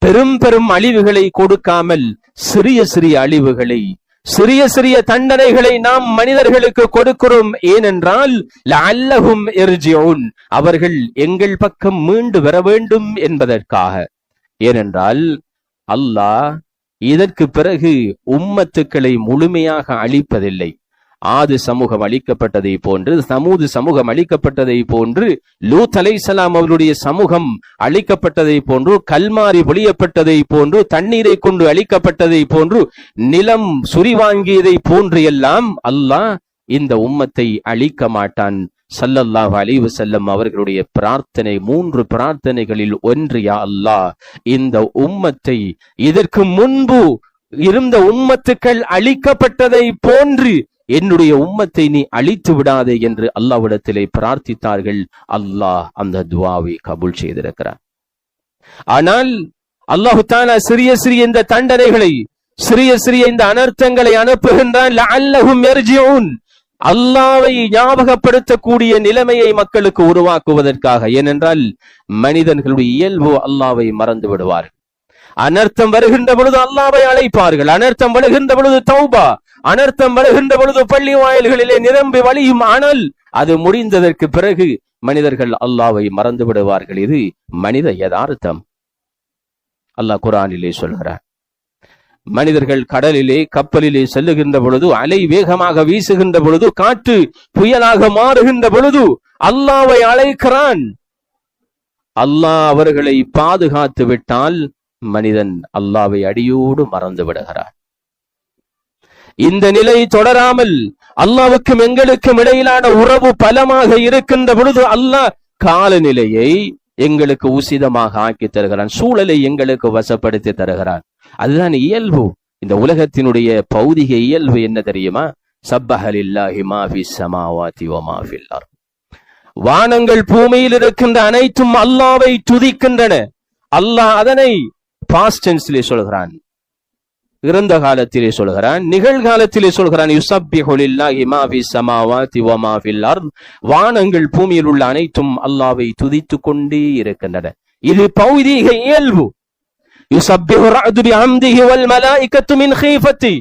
பெரும் பெரும் அழிவுகளை கொடுக்காமல் சிறிய சிறிய அழிவுகளை, சிறிய சிறிய தண்டனைகளை நாம் மனிதர்களுக்கு கொடுக்கிறோம். ஏனென்றால் லஅல்லஹும் யர்ஜிஊன், அவர்கள் எங்கள் பக்கம் மீண்டு வர வேண்டும் என்பதற்காக. ஏனென்றால் அல்லாஹ் இதற்கு பிறகு உம்மத்துக்களை முழுமையாக அழிப்பதில்லை. ஆது சமூகம் அழிக்கப்பட்டதை போன்று, சமூது சமூகம் அழிக்கப்பட்டதை போன்று, லூத் அலைஹிஸ்ஸலாம் அவருடைய சமூகம் அழிக்கப்பட்டதை போன்று, கல்மாரி பொழியப்பட்டதை போன்று, தண்ணீரை கொண்டு அழிக்கப்பட்டதை போன்று, நிலம் சுரிவாங்கியதை போன்று எல்லாம் அல்லாஹ் இந்த உம்மத்தை அழிக்க மாட்டான். ஸல்லல்லாஹு அலைஹி வஸல்லம் அவர்களுடைய பிரார்த்தனை 3 பிரார்த்தனைகளில் ஒன்று, யா அல்லாஹ், இந்த உம்மத்தை இதற்கு முன்பு இருந்த உம்மத்துக்கள் அழிக்கப்பட்டதை போன்று என்னுடைய உம்மத்தை நீ அழித்து விடாதே என்று அல்லாஹ்விடத்திலே பிரார்த்தித்தார்கள். அல்லாஹ் அந்த துஆவை கபூல் செய்திருக்கிறார். ஆனால் அல்லாஹ் தஆலா சிறிய சிறிய இந்த தண்டனைகளை, சிறிய சிறிய இந்த அனர்த்தங்களை அனுப்புகின்றான். லஅல்லஹும் யர்ஜிஊன், அல்லாஹ்வை ஞாபகப்படுத்தக்கூடிய நிலைமையை மக்களுக்கு உருவாக்குவதற்காக. ஏனென்றால் மனிதர்களுடைய இயல்பு அல்லாஹ்வை மறந்து விடுவார்கள். அனர்த்தம் வருகின்ற பொழுது அல்லாஹ்வை அழைப்பார்கள். அனர்த்தம் வருகின்ற பொழுது தௌபா, அனர்த்தம் வருகின்ற பொழுது பள்ளி வாயில்களிலே நிரம்பி வழியும். ஆனால் அது முடிந்ததற்கு பிறகு மனிதர்கள் அல்லாஹ்வை மறந்து விடுவார்கள். இது மனித யதார்த்தம். அல்லாஹ் குர்ஆனிலே சொல்கிறார், மனிதர்கள் கடலிலே கப்பலிலே செல்லுகின்ற பொழுது, அலை வேகமாக வீசுகின்ற பொழுது, காற்று புயலாக மாறுகின்ற பொழுது அல்லாஹ்வை அழைக்கிறான். அல்லாஹ் அவர்களை பாதுகாத்து விட்டால் மனிதன் அல்லாஹ்வை அடியோடு மறந்து விடுகிறார். இந்த நிலை தொடராமல் அல்லாஹ்வுக்கும் எங்களுக்கும் இடையிலான உறவு பலமாக இருக்கின்ற பொழுது அல்லாஹ் காலநிலையை எங்களுக்கு உசிதமாக ஆக்கி தருகிறான். சூழலை எங்களுக்கு வசப்படுத்தி தருகிறான். அதுதான் இயல்பு. இந்த உலகத்தினுடைய பௌதிக இயல்பு என்ன தெரியுமா? சப்பஹ லில்லாஹி மா ஃபிஸ் ஸமாவாதி வ மா ஃபில் அர்த். வானங்கள் பூமியில் இருக்கின்ற அனைத்தும் அல்லாஹ்வை துதிக்கின்றன. அல்லாஹ் அதனை பாஸ்ட் டென்ஸ்லே சொல்கிறான், இறந்த காலத்திலே சொல்கிறான், நிகழ்காலத்திலே சொல்கிறான். யுஸப்பிஹு லில்லாஹி மா ஃபிஸ் ஸமாவாதி வ மா ஃபில் அர்த். வானங்கள் பூமியில் உள்ள அனைத்தும் அல்லாஹ்வை துதித்துக் கொண்டே இருக்கின்றன. இது பௌதீக இயல்பு. யுஸப்பிஹு ரஅது பிஹம்திஹி வல் மலாயிகத்து மின் ஹீஃபத்தி.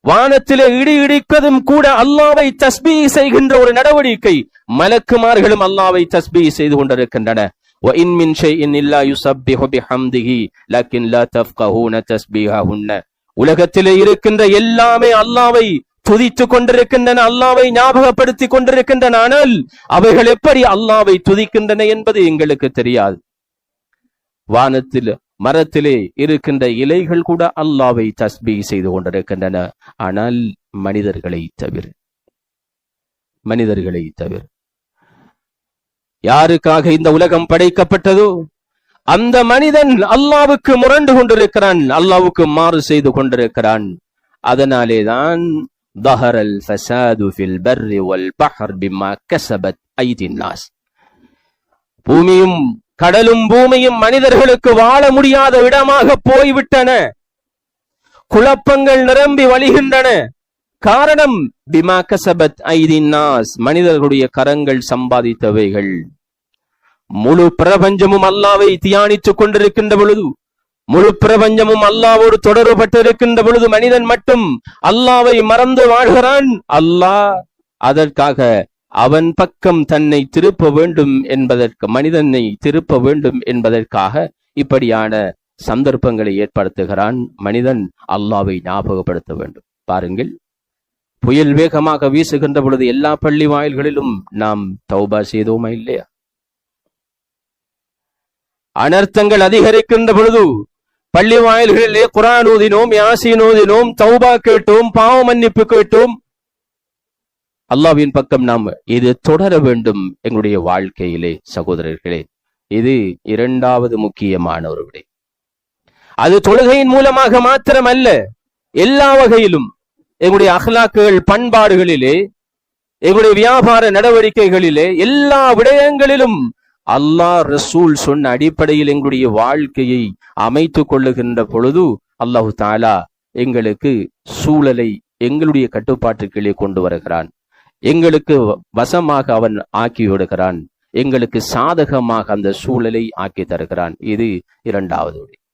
வானத்திலே இடி இடிப்பதும் கூட அல்லாஹ்வை தஸ்பீஹ் செய்கின்ற ஒரு நடவடிக்கை. மலக்குமார்களும் அல்லாஹ்வை தஸ்பீஹ் செய்து கொண்டிருக்கின்றன. وَإِن مِّن شَيْءٍ إِلَّا يُسَبِّحُ بِحَمْدِهِ لَكِنْ لَا تَفْقَهُونَ تَسْبِيحَهُنَّ. உலகத்திலே இருக்கின்ற எல்லாமே அல்லாஹ்வை துதித்துக் கொண்டிருக்கின்றன, அல்லாஹ்வை ஞாபகப்படுத்திக் கொண்டிருக்கின்றன. ஆனால் அவைகள் எப்படி அல்லாஹ்வை துதிக்கின்றன என்பது எங்களுக்கு தெரியாது. வானத்தில் மரத்திலே இருக்கின்ற இலைகள் கூட அல்லாஹ்வை தஸ்பீஹ் செய்து கொண்டிருக்கின்றன. ஆனால் மனிதர்களை தவிர யாருக்காக இந்த உலகம் படைக்கப்பட்டதோ அந்த மனிதன் அல்லாஹ்வுக்கு முரண்டு கொண்டிருக்கிறான், அல்லாஹ்வுக்கு மாறு செய்து கொண்டிருக்கிறான். அதனாலேதான் தஹரல் ஃபஸாது ஃபில் பர்ரி வல் பஹர் பிமா கஸபத் ஐதின் நாஸ். பூமியும் கடலும் பூமியும் மனிதர்களுக்கு வாழ முடியாத இடமாக போய்விட்டன. குழப்பங்கள் நிரம்பி வழிகின்றன. காரணம் பிமா கஸபத் ஐதின் நாஸ், மனிதர்களுடைய கரங்கள் சம்பாதித்தவைகள். முழு பிரபஞ்சமும் அல்லாஹ்வை தியானித்துக் கொண்டிருக்கின்ற பொழுது, முழு பிரபஞ்சமும் அல்லாஹ்வோடு தொடர்பட்டிருக்கின்ற பொழுது மனிதன் மட்டும் அல்லாஹ்வை மறந்து வாழ்கிறான். அல்லாஹ் அதற்காக அவன் பக்கம் தன்னை திருப்ப வேண்டும் என்பதற்கு, மனிதனை திருப்ப வேண்டும் என்பதற்காக இப்படியான சந்தர்ப்பங்களை ஏற்படுத்துகிறான். மனிதன் அல்லாஹ்வை ஞாபகப்படுத்த வேண்டும். பாருங்கள், புயல் வேகமாக வீசுகின்ற பொழுது எல்லா பள்ளி வாயில்களிலும் நாம் தௌபா செய்தோமா இல்லையா? அனர்த்தங்கள் அதிகரிக்கின்ற பொழுது பள்ளி வாயில்களிலே குர்ஆன் ஓதினோம், யாசீன் ஓதினோம், தௌபா கேட்டோம், பாவ மன்னிப்பு கேட்டோம். அல்லாஹ்வின் பக்கம் நாம் இது தொடர வேண்டும் எங்களுடைய வாழ்க்கையிலே. சகோதரர்களே, இது இரண்டாவது முக்கியமான ஒரு விடை. அது தொழுகையின் மூலமாக மாத்திரமல்ல, எல்லா வகையிலும் எங்களுடைய அஹ்லாக்குகள், பண்பாடுகளிலே, எங்களுடைய வியாபார நடவடிக்கைகளிலே, எல்லா விடயங்களிலும் அல்லாஹ் ரசூல் சொன்ன அடிப்படையில் எங்களுடைய வாழ்க்கையை அமைத்துக் கொள்ளுகின்ற பொழுது அல்லாஹு தஆலா எங்களுக்கு சூழலை எங்களுடைய கட்டுப்பாட்டுகளே கொண்டு வருகிறான். எங்களுக்கு வசமாக அவன் ஆக்கி விடுகிறான். எங்களுக்கு சாதகமாக அந்த சூழலை ஆக்கி தருகிறான். இது இரண்டாவது விடயம்.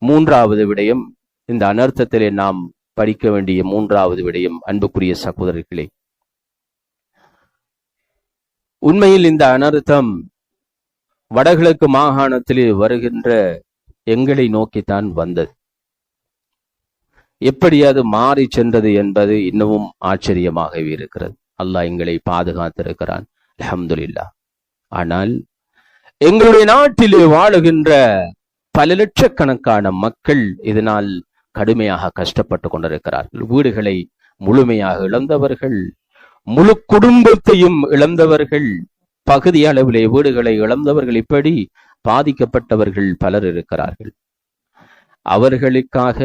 மூன்றாவது விடயம், இந்த அனர்த்தத்திலே நாம் படிக்க வேண்டிய மூன்றாவது விடயம், அன்புக்குரிய சகோதரர்களே, உண்மையில் இந்த அனர்த்தம் வடகிழக்கு மாகாணத்திலே வருகின்ற எங்களை நோக்கித்தான் வந்தது. எப்படி அது மாறி சென்றது என்பது இன்னமும் ஆச்சரியமாகவே இருக்கிறது. அல்லாஹ் எங்களை பாதுகாத்திருக்கிறான், அல்ஹம்துலில்லாஹ். ஆனால் எங்களுடைய நாட்டிலே வாழுகின்ற பல லட்சக்கணக்கான மக்கள் இதனால் கடுமையாக கஷ்டப்பட்டு கொண்டிருக்கிறார்கள். வீடுகளை முழுமையாக இழந்தவர்கள், முழு குடும்பத்தையும் இழந்தவர்கள், பகுதி அளவிலே வீடுகளை இழந்தவர்கள், இப்படி பாதிக்கப்பட்டவர்கள் பலர் இருக்கிறார்கள். அவர்களுக்காக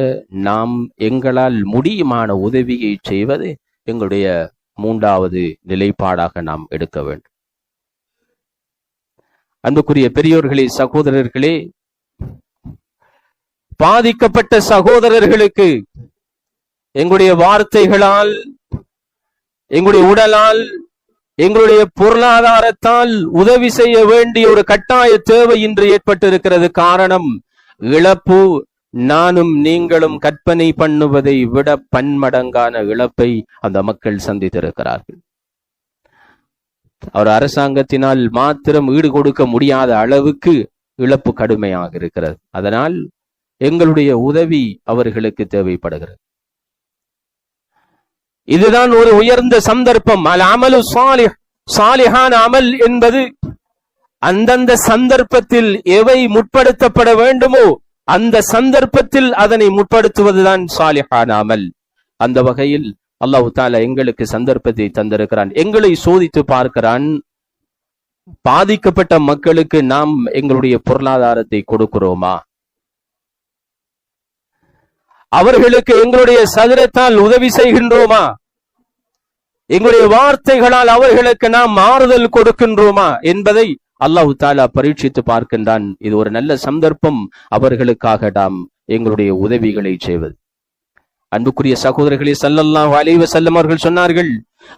நாம் எங்களால் முடியுமான உதவியை செய்வது எங்களுடைய மூன்றாவது நிலைப்பாடாக நாம் எடுக்க வேண்டும். அன்புக்குரிய பெரியோர்களே, சகோதரர்களே, பாதிக்கப்பட்ட சகோதரர்களுக்கு எங்களுடைய வார்த்தைகளால், எங்களுடைய உடலால், எங்களுடைய பொருளாதாரத்தால் உதவி செய்ய வேண்டிய ஒரு கட்டாய தேவை இன்று ஏற்பட்டிருக்கிறது. காரணம், இழப்பு நானும் நீங்களும் கற்பனை பண்ணுவதை விட பன்மடங்கான இழப்பை அந்த மக்கள் சந்தித்திருக்கிறார்கள். அவர் அரசாங்கத்தினால் மாத்திரம் ஈடு கொடுக்க முடியாத அளவுக்கு இழப்பு கடுமையாக இருக்கிறது. அதனால் எங்களுடைய உதவி அவர்களுக்கு தேவைப்படுகிறது. இதுதான் ஒரு உயர்ந்த சந்தர்ப்பம். அல் அமலு சாலிஹ், சாலிஹான அமல் என்பது அந்தந்த சந்தர்ப்பத்தில் எவை முற்படுத்தப்பட வேண்டுமோ அந்த சந்தர்ப்பத்தில் அதனை முற்படுத்துவதுதான் சாலிஹான அமல். அந்த வகையில் அல்லாஹ் தஆலா எங்களுக்கு சந்தர்ப்பத்தை தந்திருக்கிறான். எங்களை சோதித்து பார்க்கிறான். பாதிக்கப்பட்ட மக்களுக்கு நாம் எங்களுடைய பொருளாதாரத்தை கொடுக்கிறோமா? அவர்களுக்கு எங்களுடைய சதுரத்தால் உதவி செய்கின்றோமா? எங்களுடைய வார்த்தைகளால் அவர்களுக்கு நாம் ஆறுதல் கொடுக்கின்றோமா என்பதை அல்லாஹ் தஆலா பரீட்சித்து பார்க்கின்றான். இது ஒரு நல்ல சந்தர்ப்பம் அவர்களுக்காக நாம் எங்களுடைய உதவிகளை செய்வது. அன்புக்குரிய சகோதரர்களே, ஸல்லல்லாஹு அலைஹி வஸல்லம் அவர்கள் சொன்னார்கள்,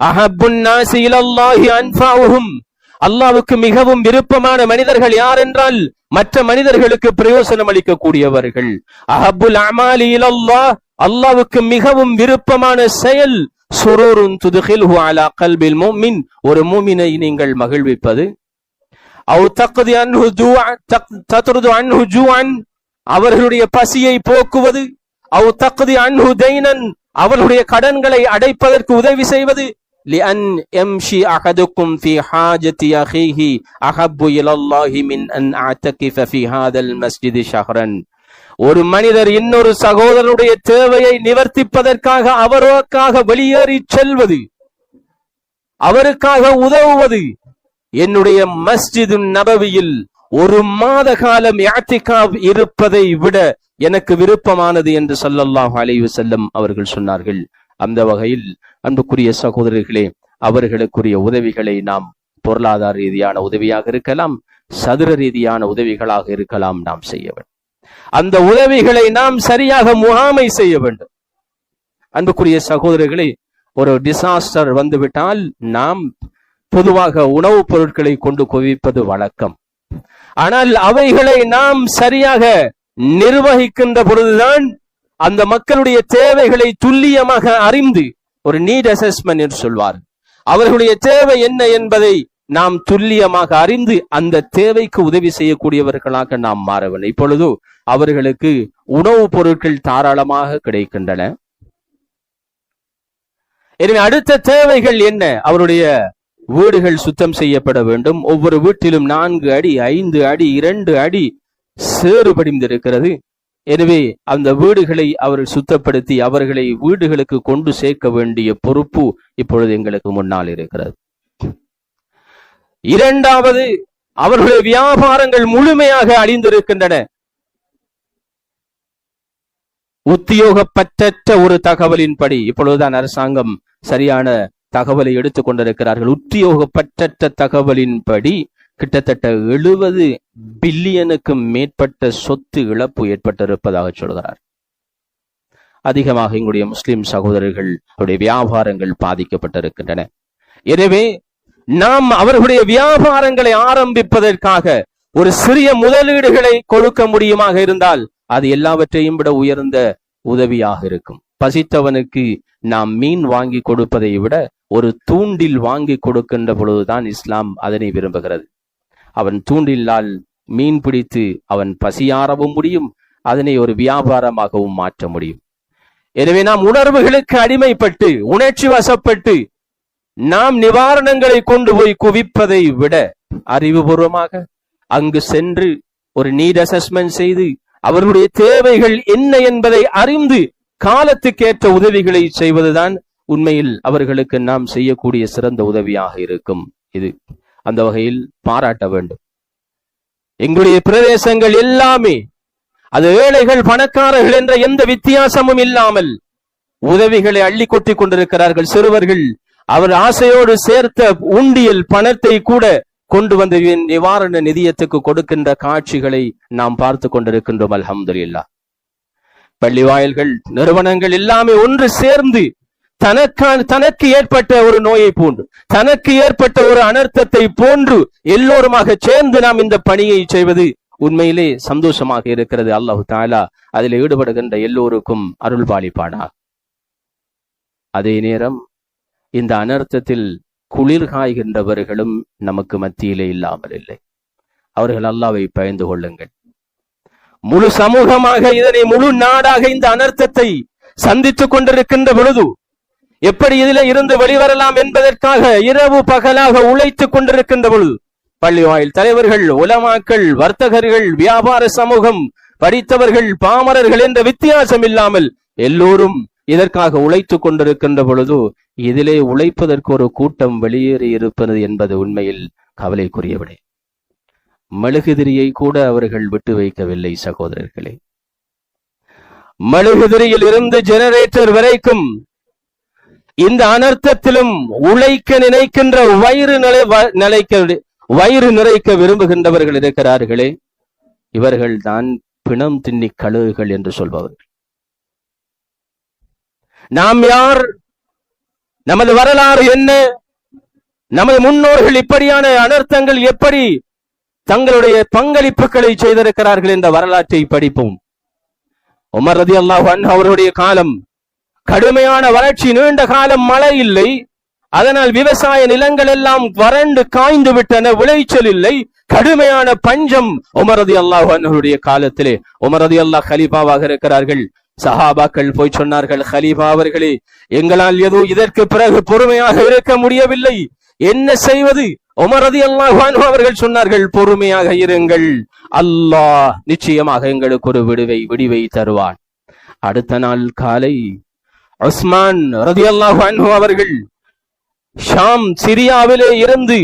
அஹப்புன் நாஸி இலல்லாஹி அன்ஃபஉஹும், அல்லாஹ்வுக்கு மிகவும் விருப்பமான மனிதர்கள் யார் என்றால் மற்ற மனிதர்களுக்கு பிரயோசனம் அளிக்கக்கூடியவர்கள். அஹப்புல் அமாலி இலல்லாஹ், அல்லாஹ்வுக்கு மிகவும் விருப்பமான செயல் சுரூருன் துத்கில்ஹு அலா கல்பில் முஃமின், ஒரு முஃமினை நீங்கள் மகிழ்விப்பது. அவ் தக்தி அன்ஹு ஜூஅன், தத்ருது அன்ஹு ஜூஅன், அவர்களுடைய பசியை போக்குவது. அவ் தக்தி அன்ஹு தைனன், அவர்களுடைய கடன்களை அடைப்பதற்கு உதவி செய்வது. லிஅன் யம்ஷி அஹதுக்கும் ஃபீ ஹாஜதி அஹீஹி அஹப்பு இலல்லாஹி மின் அன் அஅதகிஃப ஃபீ ஹாதல் மஸ்ஜிதி ஷஹ்ரன், ஒரு மனிதர் இன்னொரு சகோதரனுடைய தேவையை நிவர்த்திப்பதற்காக அவருக்காக வெளியேறி செல்வது, அவருக்காக உதவுவது, என்னுடைய மஸ்ஜிது நபவியில் ஒரு மாத காலம் இஅ்திகாஃப் இருப்பதை விட எனக்கு விருப்பமானது என்று ஸல்லல்லாஹு அலைஹி வஸல்லம் அவர்கள் சொன்னார்கள். அந்த வகையில் அன்புக்குரிய சகோதரர்களே, அவர்களுக்குரிய உதவிகளை நாம் பொருளாதார ரீதியான உதவியாக இருக்கலாம், சதுர ரீதியான உதவிகளாக இருக்கலாம், நாம் செய்ய வேண்டும். அந்த உதவிகளை நாம் சரியாக முகாமை செய்ய வேண்டும். அன்புக்குரிய சகோதரர்களே, ஒரு டிசாஸ்டர் வந்துவிட்டால் நாம் பொதுவாக உணவுப் பொருட்களை கொண்டு குவிப்பது வழக்கம். ஆனால் அவைகளை நாம் சரியாக நிர்வகிக்கின்ற பொழுதுதான் அந்த மக்களுடைய தேவைகளை துல்லியமாக அறிந்து, ஒரு நீட் அசஸ்மெண்ட் என்று சொல்வார், அவர்களுடைய தேவை என்ன என்பதை நாம் துல்லியமாக அறிந்து அந்த தேவைக்கு உதவி செய்யக்கூடியவர்களாக நாம் மாற வேண்டும். இப்பொழுது அவர்களுக்கு உணவுப் பொருட்கள் தாராளமாக கிடைக்கின்றன. எனவே அடுத்த தேவைகள் என்ன? அவருடைய வீடுகள் சுத்தம் செய்யப்பட வேண்டும். ஒவ்வொரு வீட்டிலும் 4 அடி 5 அடி 2 அடி சேறு படிந்திருக்கிறது. எனவே அந்த வீடுகளை அவர்கள் சுத்தப்படுத்தி அவர்களை வீடுகளுக்கு கொண்டு சேர்க்க வேண்டிய பொறுப்பு இப்பொழுது எங்களுக்கு முன்னால் இருக்கிறது. இரண்டாவது, அவர்களுடைய வியாபாரங்கள் முழுமையாக அழிந்திருக்கின்றன. உத்தியோகப்பற்ற ஒரு தகவலின்படி, இப்பொழுதுதான் அரசாங்கம் சரியான தகவலை எடுத்துக் கொண்டிருக்கிறார்கள். உத்தியோகப்பற்ற தகவலின்படி கிட்டத்தட்ட 70 பில்லியனுக்கும் மேற்பட்ட சொத்து இழப்பு ஏற்பட்டிருப்பதாக சொல்கிறார். அதிகமாக எங்களுடைய முஸ்லிம் சகோதரர்கள் அவருடைய வியாபாரங்கள் பாதிக்கப்பட்டிருக்கின்றன. எனவே நாம் அவர்களுடைய வியாபாரங்களை ஆரம்பிப்பதற்காக ஒரு சிறிய முதலீடுகளை கொடுக்க முடியுமாக இருந்தால் அது எல்லாவற்றையும் விட உயர்ந்த உதவியாக இருக்கும். பசித்தவனுக்கு நாம் மீன் வாங்கி கொடுப்பதை விட ஒரு தூண்டில் வாங்கி கொடுக்கின்ற பொழுதுதான் இஸ்லாம் அதனை விரும்புகிறது. அவன் தூண்டிலால் மீன் பிடித்து அவன் பசியாறவும் முடியும், அதனை ஒரு வியாபாரமாகவும் மாற்ற முடியும். எனவே நாம் உணர்வுகளுக்கு அடிமைப்பட்டு உணர்ச்சி வசப்பட்டு நாம் நிவாரணங்களை கொண்டு போய் குவிப்பதை விட அறிவுபூர்வமாக அங்கு சென்று ஒரு நீட் அசஸ்மெண்ட் செய்து அவர்களுடைய தேவைகள் என்ன என்பதை அறிந்து காலத்துக்கேற்ற உதவிகளை செய்வதுதான் உண்மையில் அவர்களுக்கு நாம் செய்யக்கூடிய சிறந்த உதவியாக இருக்கும். இது அந்த வகையில் பாராட்ட வேண்டும். எங்களுடைய பிரதேசங்கள் எல்லாமே அது ஏழைகள் பணக்காரர்கள் என்ற எந்த வித்தியாசமும் இல்லாமல் உதவிகளை அள்ளி கொட்டிக் கொண்டிருக்கிறார்கள். சிறுவர்கள் அவர் ஆசையோடு சேர்த்த உண்டியல் பணத்தை கூட கொண்டு வந்து நிவாரண நிதியத்துக்கு கொடுக்கின்ற காட்சிகளை நாம் பார்த்து கொண்டிருக்கின்றோம். அல்ஹம்துலில்லாஹ். பள்ளி வாயில்கள், நிறுவனங்கள் எல்லாமே ஒன்று சேர்ந்து தனக்கு ஏற்பட்ட ஒரு நோயை போன்று, தனக்கு ஏற்பட்ட ஒரு அனர்த்தத்தை போன்று எல்லோருமாக சேர்ந்து நாம் இந்த பணியை செய்வது உண்மையிலே சந்தோஷமாக இருக்கிறது. அல்லாஹு தஆலா அதில் ஈடுபடுகின்ற எல்லோருக்கும் அருள் பாலிப்பானா. அதே நேரம் இந்த அனர்த்தத்தில் குளிர் காய்கின்றவர்களும் நமக்கு மத்தியிலே இல்லாமல் இல்லை. அவர்கள் அல்லாஹ்வை பயந்து கொள்ளுங்கள். முழு சமூகமாக இதனை முழு நாடாக இந்த அனர்த்தத்தை சந்தித்துக் கொண்டிருக்கின்ற பொழுது எப்படி இதில் இருந்து வெளிவரலாம் என்பதற்காக இரவு பகலாக உழைத்துக் கொண்டிருக்கின்ற பொழுது பள்ளி வாயில் தலைவர்கள், உலமாக்கள், வர்த்தகர்கள், வியாபார சமூகம், படித்தவர்கள், பாமரர்கள் என்ற வித்தியாசம் இல்லாமல் எல்லோரும் இதற்காக உழைத்துக் கொண்டிருக்கின்ற பொழுது இதிலே உழைப்பதற்கு ஒரு கூட்டம் வெளியேறி இருப்பது என்பது உண்மையில் கவலைக்குரிய விடை. மெழுகுதிரியை கூட அவர்கள் விட்டு வைக்கவில்லை சகோதரர்களே. மெழுகுதிரியில் இருந்து ஜெனரேட்டர் வரைக்கும் இந்த அனர்த்தத்திலும் உழைக்க நினைக்கின்ற வயிறு நிறைக்க விரும்புகின்றவர்கள் இருக்கிறார்களே, இவர்கள் தான் பிணம் தின்னி கழுகுகள் என்று சொல்பவர்கள். நாம் யார்? நமது வரலாறு என்ன? நமது முன்னோர்கள் இப்படியான அனர்த்தங்கள் எப்படி தங்களுடைய பங்களிப்புகளை செய்திருக்கிறார்கள் என்ற வரலாற்றை படிப்போம். உமர் ரலியல்லாஹு அன்ஹு அவருடைய காலம் கடுமையான வறட்சி, நீண்ட காலம் மழை இல்லை. அதனால் விவசாய நிலங்கள் எல்லாம் வறண்டு காய்ந்து விட்டன, விளைச்சல் இல்லை, கடுமையான பஞ்சம். உமர் ரலியல்லாஹு அன்ஹுடைய காலத்திலே உமர் ரலியல்லாஹு கலீஃபாவாக இருக்கிறார்கள். சஹாபாக்கள் போய் சொன்னார்கள், கலீஃபா அவர்களே, எங்களால் எதுவும் இதற்கு பிறகு பொறுமையாக இருக்க முடியவில்லை, என்ன செய்வது? உமர் ரலியல்லாஹு அன்ஹு அவர்கள் சொன்னார்கள், பொறுமையாக இருங்கள், அல்லாஹ் நிச்சயமாக எங்களுக்கு ஒரு விடிவை தருவான். அடுத்த நாள் காலை உஸ்மான் ரலியல்லாஹு அன்ஹு அவர்கள் ஷாம் சிரியாவிலே இருந்து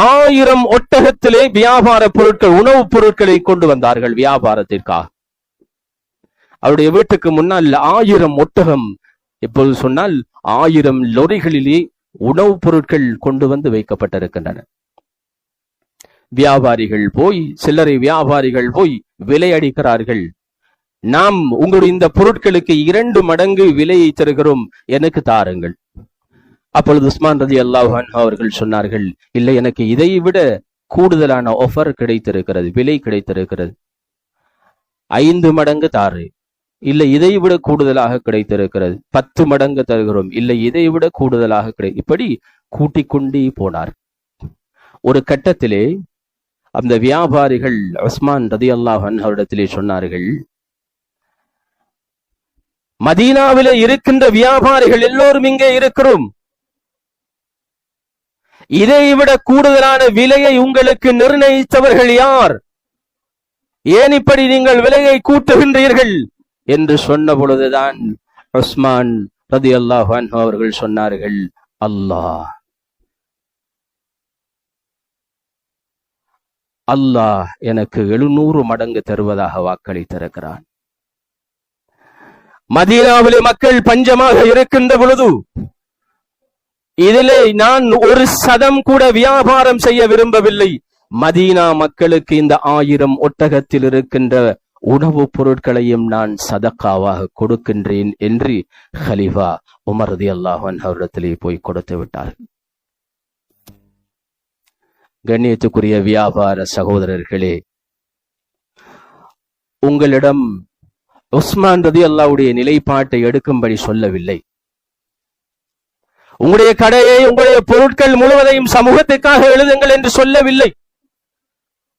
1000 ஒட்டகத்திலே வியாபார பொருட்கள், உணவுப் பொருட்களை கொண்டு வந்தார்கள் வியாபாரத்திற்காக. அவருடைய வீட்டுக்கு முன்னால் 1000 ஒட்டகம், இப்போது சொன்னால் 1000 லொரிகளிலே உணவுப் பொருட்கள் கொண்டு வந்து வைக்கப்பட்டிருக்கின்றன. வியாபாரிகள் போய், சில்லறை வியாபாரிகள் போய் விலை அடிக்கிறார்கள். நாம் உங்களுடைய இந்த பொருட்களுக்கு 2 மடங்கு விலையை தருகிறோம், எனக்கு தாருங்கள். அப்பொழுது உஸ்மான் ரலியல்லாஹு அன்ஹு அவர்கள் சொன்னார்கள், இல்லை, எனக்கு இதை விட கூடுதலான ஆஃபர் கிடைத்திருக்கிறது, விலை கிடைத்திருக்கிறது, 5 மடங்கு தாரு. இல்லை, இதை விட கூடுதலாக கிடைத்திருக்கிறது, 10 மடங்கு தருகிறோம். இல்லை, இதை விட கூடுதலாக இப்படி கூட்டிக் கொண்டே போனார். ஒரு கட்டத்திலே அந்த வியாபாரிகள் உஸ்மான் ரலியல்லாஹு அன்ஹு அவரிடத்திலே சொன்னார்கள், மதீனாவிலே இருக்கின்ற வியாபாரிகள் எல்லோரும் இங்கே இருக்கிறோம், இதைவிட கூடுதலான விலையை உங்களுக்கு நிர்ணயித்தவர்கள் யார்? ஏன் இப்படி நீங்கள் விலையை கூட்டுகின்றீர்கள்? என்று சொன்ன பொழுதுதான் உஸ்மான் ரலியல்லாஹு அன்ஹு அவர்கள் சொன்னார்கள், அல்லாஹ் எனக்கு 700 மடங்கு தருவதாக வாக்களித்திருக்கிறான். மதீனாவிலே மக்கள் பஞ்சமாக இருக்கின்ற பொழுது இதிலே நான் ஒரு சதம் கூட வியாபாரம் செய்ய விரும்பவில்லை. மதீனா மக்களுக்கு இந்த 1000 ஒட்டகத்தில் இருக்கின்ற உணவுப் பொருட்களையும் நான் சதக்காவாக கொடுக்கின்றேன் என்று ஹலீஃபா உமர் ரலியல்லாஹு அன்ஹு அவரிடத்திலே போய் கொடுத்து விட்டார்கள். கண்ணியத்துக்குரிய வியாபார சகோதரர்களே, உங்களிடம் உஸ்மான் ரலியல்லாஹுடைய நிலைப்பாட்டை எடுக்கும்படி சொல்லவில்லை. உங்களுடைய கடையை, உங்களுடைய பொருட்கள் முழுவதையும் சமூகத்துக்காக எழுதுங்கள் என்று சொல்லவில்லை.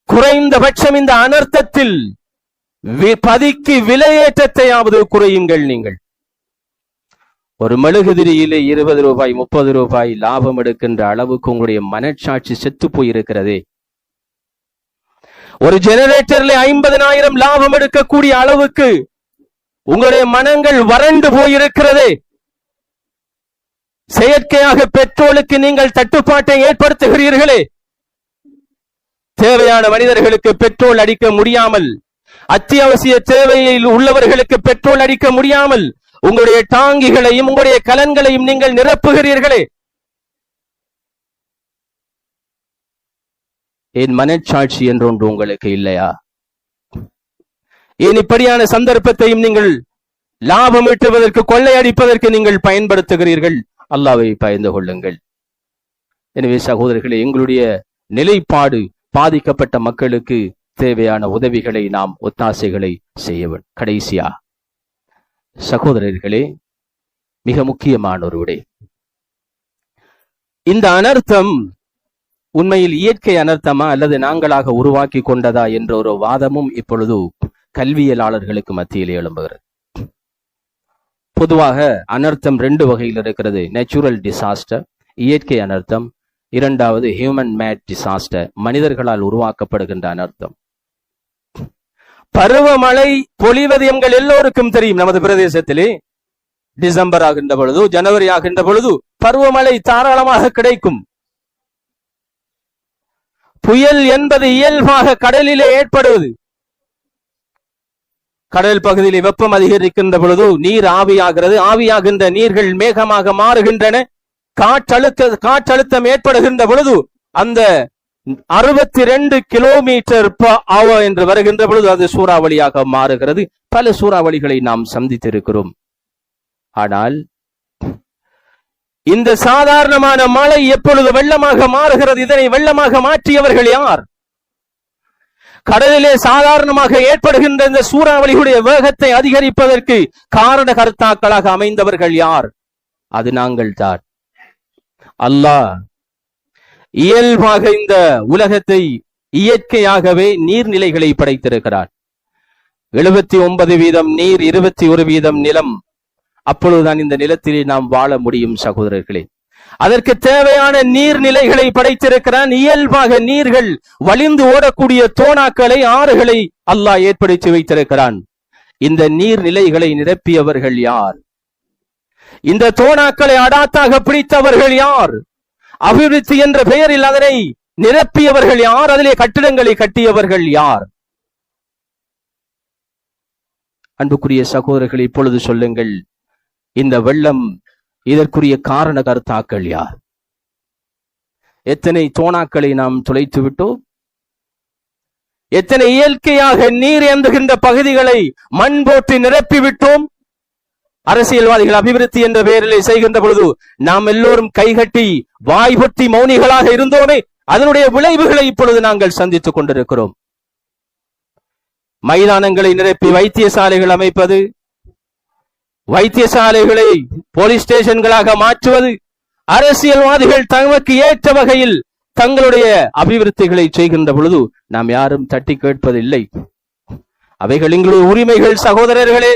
குறைந்தபட்சம் இந்த அனர்த்தத்தில் பதிக்கு விலையேற்றத்தையாவது குறையுங்கள். நீங்கள் ஒரு மெழுகுதிரியிலே 20 ரூபாய் 30 ரூபாய் லாபம் எடுக்கின்ற அளவுக்கு உங்களுடைய மனச்சாட்சி செத்து போயிருக்கிறதே. ஒரு ஜெனரேட்டர்ல 50,000 லாபம் எடுக்கக்கூடிய அளவுக்கு உங்களுடைய மனங்கள் வறண்டு போயிருக்கிறதே. செயற்கையாக பெட்ரோலுக்கு நீங்கள் தட்டுப்பாட்டை ஏற்படுத்துகிறீர்களே. தேவையான மனிதர்களுக்கு பெட்ரோல் அடிக்க முடியாமல், அத்தியாவசிய தேவையில் உள்ளவர்களுக்கு பெட்ரோல் அடிக்க முடியாமல் உங்களுடைய டாங்கிகளையும் உங்களுடைய கலன்களையும் நீங்கள் நிரப்புகிறீர்களே. என் மனச்சாட்சி என்றொன்று உங்களுக்கு இல்லையா? ஏன் இப்படியான சந்தர்ப்பத்தையும் நீங்கள் லாபம் ஈட்டுவதற்கு, கொள்ளையடிப்பதற்கு நீங்கள் பயன்படுத்துகிறீர்கள்? அல்லாஹ்வை பயந்து கொள்ளுங்கள். எனவே சகோதரர்களே, எங்களுடைய நிலைப்பாடு பாதிக்கப்பட்ட மக்களுக்கு தேவையான உதவிகளை நாம் ஒத்தாசைகளை செய்ய வேண்டும். கடைசியா சகோதரர்களே, மிக முக்கியமான ஒரு விடை, இந்த அனர்த்தம் உண்மையில் இயற்கை அனர்த்தமா அல்லது நாங்களாக உருவாக்கி கொண்டதா என்ற ஒரு வாதமும் இப்பொழுது கல்வியலாளர்களுக்கு மத்தியில் எழும்புகிறது. பொதுவாக அனர்த்தம் 2 வகையில் இருக்கிறது. நேச்சுரல் டிசாஸ்டர், இயற்கை அனர்த்தம். இரண்டாவது ஹியூமன் மேட் டிசாஸ்டர், மனிதர்களால் உருவாக்கப்படுகின்ற அனர்த்தம். பருவமழை பொழிவது எங்கள் எல்லோருக்கும் தெரியும். நமது பிரதேசத்திலே டிசம்பர் ஆகின்ற பொழுது, ஜனவரி ஆகின்ற பொழுது பருவமழை தாராளமாக கிடைக்கும். புயல் என்பது இயல்பாக கடலிலே ஏற்படுவது. கடல் பகுதியில் வெப்பம் அதிகரிக்கின்ற பொழுது நீர் ஆவியாகிறது. ஆவியாகின்ற நீர்கள் மேகமாக மாறுகின்றன. காற்றழுத்தம் ஏற்படுகின்ற பொழுது அந்த 62 கிலோமீட்டர் அவர் என்று வருகின்ற பொழுது அது சூறாவளியாக மாறுகிறது. பல சூறாவளிகளை நாம் சந்தித்திருக்கிறோம். ஆனால் இந்த சாதாரணமான மழை எப்பொழுது வெள்ளமாக மாறுகிறது? இதனை வெள்ளமாக மாற்றியவர்கள் யார்? கடலிலே சாதாரணமாக ஏற்படுகின்ற இந்த சூறாவளிகளுடைய வேகத்தை அதிகரிப்பதற்கு காரண கர்த்தாக்களாக அமைந்தவர்கள் யார்? அது நாங்கள் தான். அல்லாஹ் இயல்பாக இந்த உலகத்தை இயற்கையாகவே நீர்நிலைகளை படைத்திருக்கிறார். 79% நீர், 21% நிலம். அப்பொழுதுதான் இந்த நிலத்திலே நாம் வாழ முடியும் சகோதரர்களே. அதற்கு தேவையான நீர்நிலைகளை படைத்திருக்கிறான். இயல்பாக நீர்கள் வழிந்து ஓடக்கூடிய தோணாக்களை, ஆறுகளை அல்லாஹ் ஏற்படுத்தி வைத்திருக்கிறான். இந்த நீர்நிலைகளை நிரப்பியவர்கள் யார்? இந்த தோணாக்களை அடாத்தாக பிடித்தவர்கள் யார்? அபிவிருத்தி என்ற பெயரில் அதனை நிரப்பியவர்கள் யார்? அதிலே கட்டிடங்களை கட்டியவர்கள் யார்? அன்புக்குரிய சகோதரர்கள், இப்பொழுது சொல்லுங்கள், இந்த வெள்ளம் இதற்குரிய காரண கர்த்தாக்கள் யார்? எத்தனை தோணாக்களை நாம் துளைத்து விட்டோம்? எத்தனை இயற்கையாக நீர் ஏந்துகின்ற பகுதிகளை மண் போட்டு நிரப்பிவிட்டோம்? அரசியல்வாதிகள் அபிவிருத்தி என்ற பெயரிலே செய்கின்ற பொழுது நாம் எல்லோரும் கைகட்டி வாய்பொட்டி மௌனிகளாக இருந்தோமே, அதனுடைய விளைவுகளை இப்பொழுது நாங்கள் சந்தித்துக் கொண்டிருக்கிறோம். மைதானங்களை நிரப்பி வைத்தியசாலைகள் அமைப்பது, வைத்தியசாலைகளை போலீஸ் ஸ்டேஷன்களாக மாற்றுவது, அரசியல்வாதிகள் தமக்கு ஏற்ற வகையில் தங்களுடைய அபிவிருத்திகளை செய்கின்ற பொழுது நாம் யாரும் தட்டி கேட்பதில்லை. அவைகள் எங்களுடைய உரிமைகள் சகோதரர்களே.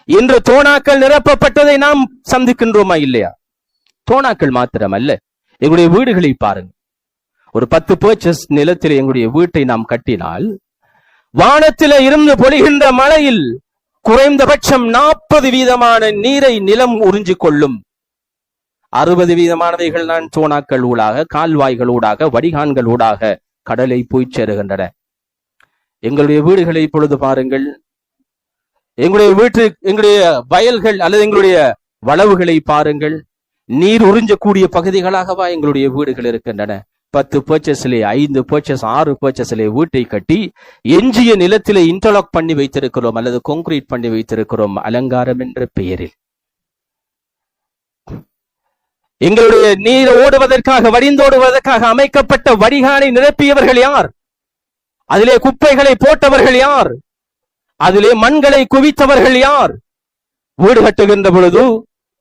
இன்று தோணாக்கள் நிரப்பப்பட்டதை நாம் சந்திக்கின்றோமா இல்லையா? தோணாக்கள் மாத்திரம் அல்ல, எங்களுடைய வீடுகளை பாருங்கள். ஒரு 10 பர்ச்சஸ் நிலத்தில் எங்களுடைய வீட்டை நாம் கட்டினால் வானத்தில இருந்து பொழிகின்ற மழையில் குறைந்தபட்சம் 40% நீரை நிலம் உறிஞ்சிக் கொள்ளும். 60% தான் சோனாக்கள் ஊடாக, கால்வாய்கள் ஊடாக, வடிகான்கள் ஊடாக கடலை போய் சேருகின்றன. எங்களுடைய வீடுகளை இப்பொழுது பாருங்கள். எங்களுடைய வயல்கள் அல்லது எங்களுடைய வளவுகளை பாருங்கள். நீர் உறிஞ்சக்கூடிய பகுதிகளாகவா எங்களுடைய வீடுகள் இருக்கின்றன? 10 பர்ச்சேஸ்லே 5 பர்ச்சேஸ் 6 பர்ச்சேஸ்லே வீட்டை கட்டி எஞ்சிய நிலத்திலே இன்டர்லாக் பண்ணி வைத்திருக்கிறோம் அல்லது கான்கிரீட் பண்ணி வைத்திருக்கிறோம் அலங்காரம் என்ற பெயரில். எங்களுடைய நீர் ஓடுவதற்காக, வடிந்தோடுவதற்காக அமைக்கப்பட்ட வடிகானை நிரப்பியவர்கள் யார்? அதிலே குப்பைகளை போட்டவர்கள் யார்? அதிலே மண்களை குவித்தவர்கள் யார்? வீடு கட்டுகின்ற பொழுது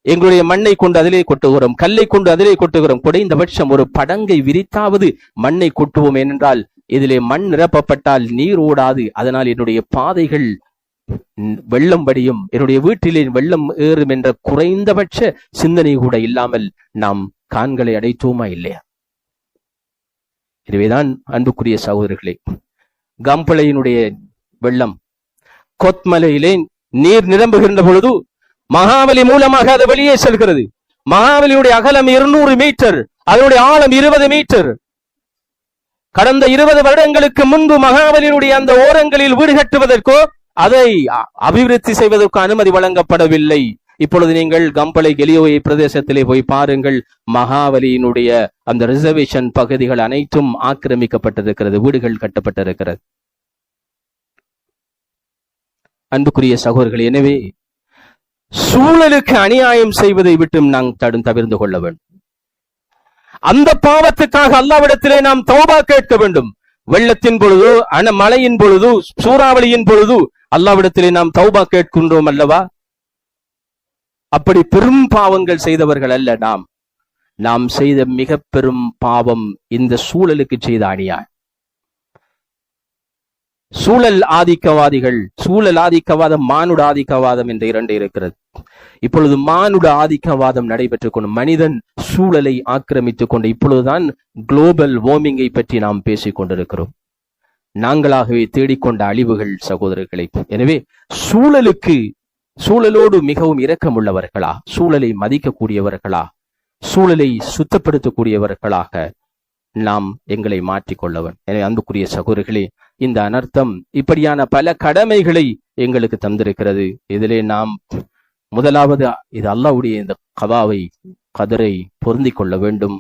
எங்களுடைய மண்ணை கொண்டு அதிலே கொட்டுகிறோம், கல்லை கொண்டு அதிலே கொட்டுகிறோம். குறைந்தபட்சம் ஒரு படங்கை விரித்தாவது மண்ணை கொட்டுவோம். ஏனென்றால் இதிலே மண் நிரப்பப்பட்டால் நீர் ஓடாது. அதனால் என்னுடைய பாதைகள் வெள்ளம் வடியும், என்னுடைய வீட்டிலே வெள்ளம் ஏறும் என்ற குறைந்தபட்ச சிந்தனை கூட இல்லாமல் நாம் கான்களை அடைத்தோமா இல்லையா? எனவேதான் அன்புக்குரிய சகோதரர்களே, கம்பளையினுடைய வெள்ளம் கொத்மலையிலே நீர் நிரம்புகின்ற பொழுது மகாவலி மூலமாக அது வெளியே செல்கிறது. மகாவலியுடைய அகலம் 200 மீட்டர், அதனுடைய ஆழம் 20 மீட்டர். கடந்த 20 வருடங்களுக்கு முன்பு மகாவலியுடைய அந்த ஓரங்களில் வீடு கட்டுவதற்கோ அதை அபிவிருத்தி செய்வதற்கு அனுமதி வழங்கப்படவில்லை. இப்பொழுது நீங்கள் கம்பளை கெலியோயை பிரதேசத்திலே போய் பாருங்கள். மகாவலியினுடைய அந்த ரிசர்வேஷன் பகுதிகள் அனைத்தும் ஆக்கிரமிக்கப்பட்டிருக்கிறது, வீடுகள் கட்டப்பட்டிருக்கிறது. அன்புக்குரிய சகோதரர்கள், எனவே சூழலுக்கு அநியாயம் செய்வதை விட்டு நாம் தவிர்த்து கொள்ள வேண்டும். அந்த பாவத்துக்காக அல்லாஹ்விடத்திலே நாம் தௌபா கேட்க வேண்டும். வெள்ளத்தின் பொழுது, மழையின் பொழுது, சூறாவளியின் பொழுது அல்லாஹ்விடத்திலே நாம் தௌபா கேட்கின்றோம் அல்லவா? அப்படி பெரும் பாவங்கள் செய்தவர்கள் அல்ல நாம் செய்த மிக பெரும் பாவம் இந்த சூழலுக்கு செய்த அநியாயம். சூழல் ஆதிக்கவாதிகள், சூழல் ஆதிக்கவாதம், மானுட ஆதிக்கவாதம் என்ற 2 இருக்கிறது. இப்பொழுது மானுட ஆதிக்கவாதம் நடைபெற்றுக் கொண்டு மனிதன் சூழலை ஆக்கிரமித்துக் கொண்டு இப்பொழுதுதான் குளோபல் வார்மிங்கை பற்றி நாம் பேசிக் கொண்டிருக்கிறோம். நாங்களாகவே தேடிக்கொண்ட அழிவுகள் சகோதரர்களை. எனவே சூழலோடு மிகவும் இரக்கமுள்ளவர்களா, சூழலை மதிக்கக்கூடியவர்களா, சூழலை சுத்தப்படுத்தக்கூடியவர்களாக நாம் எங்களை மாற்றிக்கொள்ளவன். எனவே அன்புக்குரிய சகோதரர்களே, இந்த அனர்த்தம் இப்படியான பல கடமைகளை எங்களுக்கு தந்திருக்கிறது. இதிலே நாம் முதலாவது இது அல்லாஹ்வுடைய இந்த கதரை பொருந்தி கொள்ள வேண்டும்.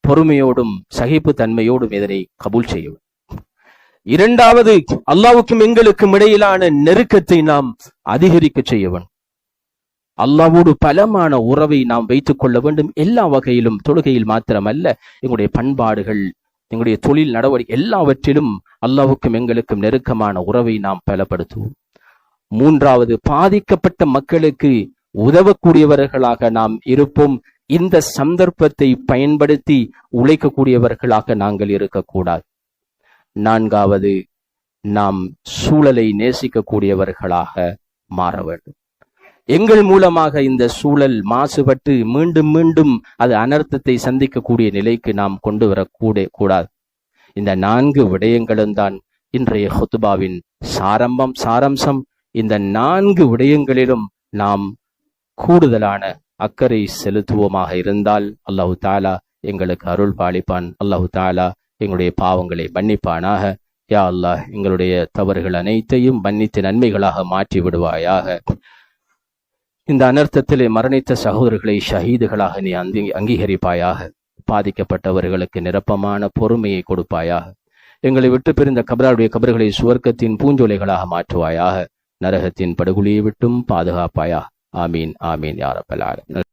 பொறுமையோடும் சகிப்பு தன்மையோடும் இதனை கபூல் செய்ய வேண்டும். இரண்டாவது, அல்லாஹ்வுக்கும் எங்களுக்கும் இடையிலான நெருக்கத்தை நாம் அதிகரிக்க செய்ய வேண்டும். அல்லாஹ்வோடு பலமான உறவை நாம் வைத்துக் கொள்ள வேண்டும். எல்லா வகையிலும், தொழுகையில் மாத்திரமல்ல, எங்களுடைய பண்பாடுகள், எங்களுடைய தொழில் நடவடிக்கை எல்லாவற்றிலும் அல்லாஹ்வுக்கும் எங்களுக்கும் நெருக்கமான உறவை நாம் பலப்படுத்துவோம். மூன்றாவது, பாதிக்கப்பட்ட மக்களுக்கு உதவக்கூடியவர்களாக நாம் இருப்போம். இந்த சந்தர்ப்பத்தை பயன்படுத்தி உழைக்கக்கூடியவர்களாக நாங்கள் இருக்கக்கூடாது. நான்காவது, நாம் சூழலை நேசிக்கக்கூடியவர்களாக மாற வேண்டும். எங்கள் மூலமாக இந்த சூழல் மாசுபட்டு மீண்டும் மீண்டும் அது அனர்த்தத்தை சந்திக்கக்கூடிய நிலைக்கு நாம் கொண்டு வரக்கூடாது. இந்த 4 விடயங்களும் தான் இன்றைய ஹுத்பாவின் சாரம்சம். இந்த 4 விடயங்களிலும் நாம் கூடுதலான அக்கறை செலுத்துவோமாக இருந்தால் அல்லாஹு தாலா எங்களுக்கு அருள் பாலிப்பான். அல்லாஹு தாலா எங்களுடைய பாவங்களை மன்னிப்பானாக. யா அல்லாஹ், எங்களுடைய தவறுகள் அனைத்தையும் மன்னித்து நன்மைகளாக மாற்றி விடுவாயாக. இந்த அனர்த்தத்திலே மரணித்த சகோதரர்களை ஷஹீதுகளாக நீ அங்கீகரிப்பாயாக. பாதிக்கப்பட்டவர்களுக்கு நிரப்பமான பொறுமையை கொடுப்பாயாக. எங்களை விட்டு பிரிந்த கபராருடைய கபர்களை சுவர்க்கத்தின் பூஞ்சோலைகளாக மாற்றுவாயாக. நரகத்தின் படுகொலியை விட்டும் பாதுகாப்பாயாக. ஆமீன் ஆமீன் யா ரப்பல் ஆலமீன்.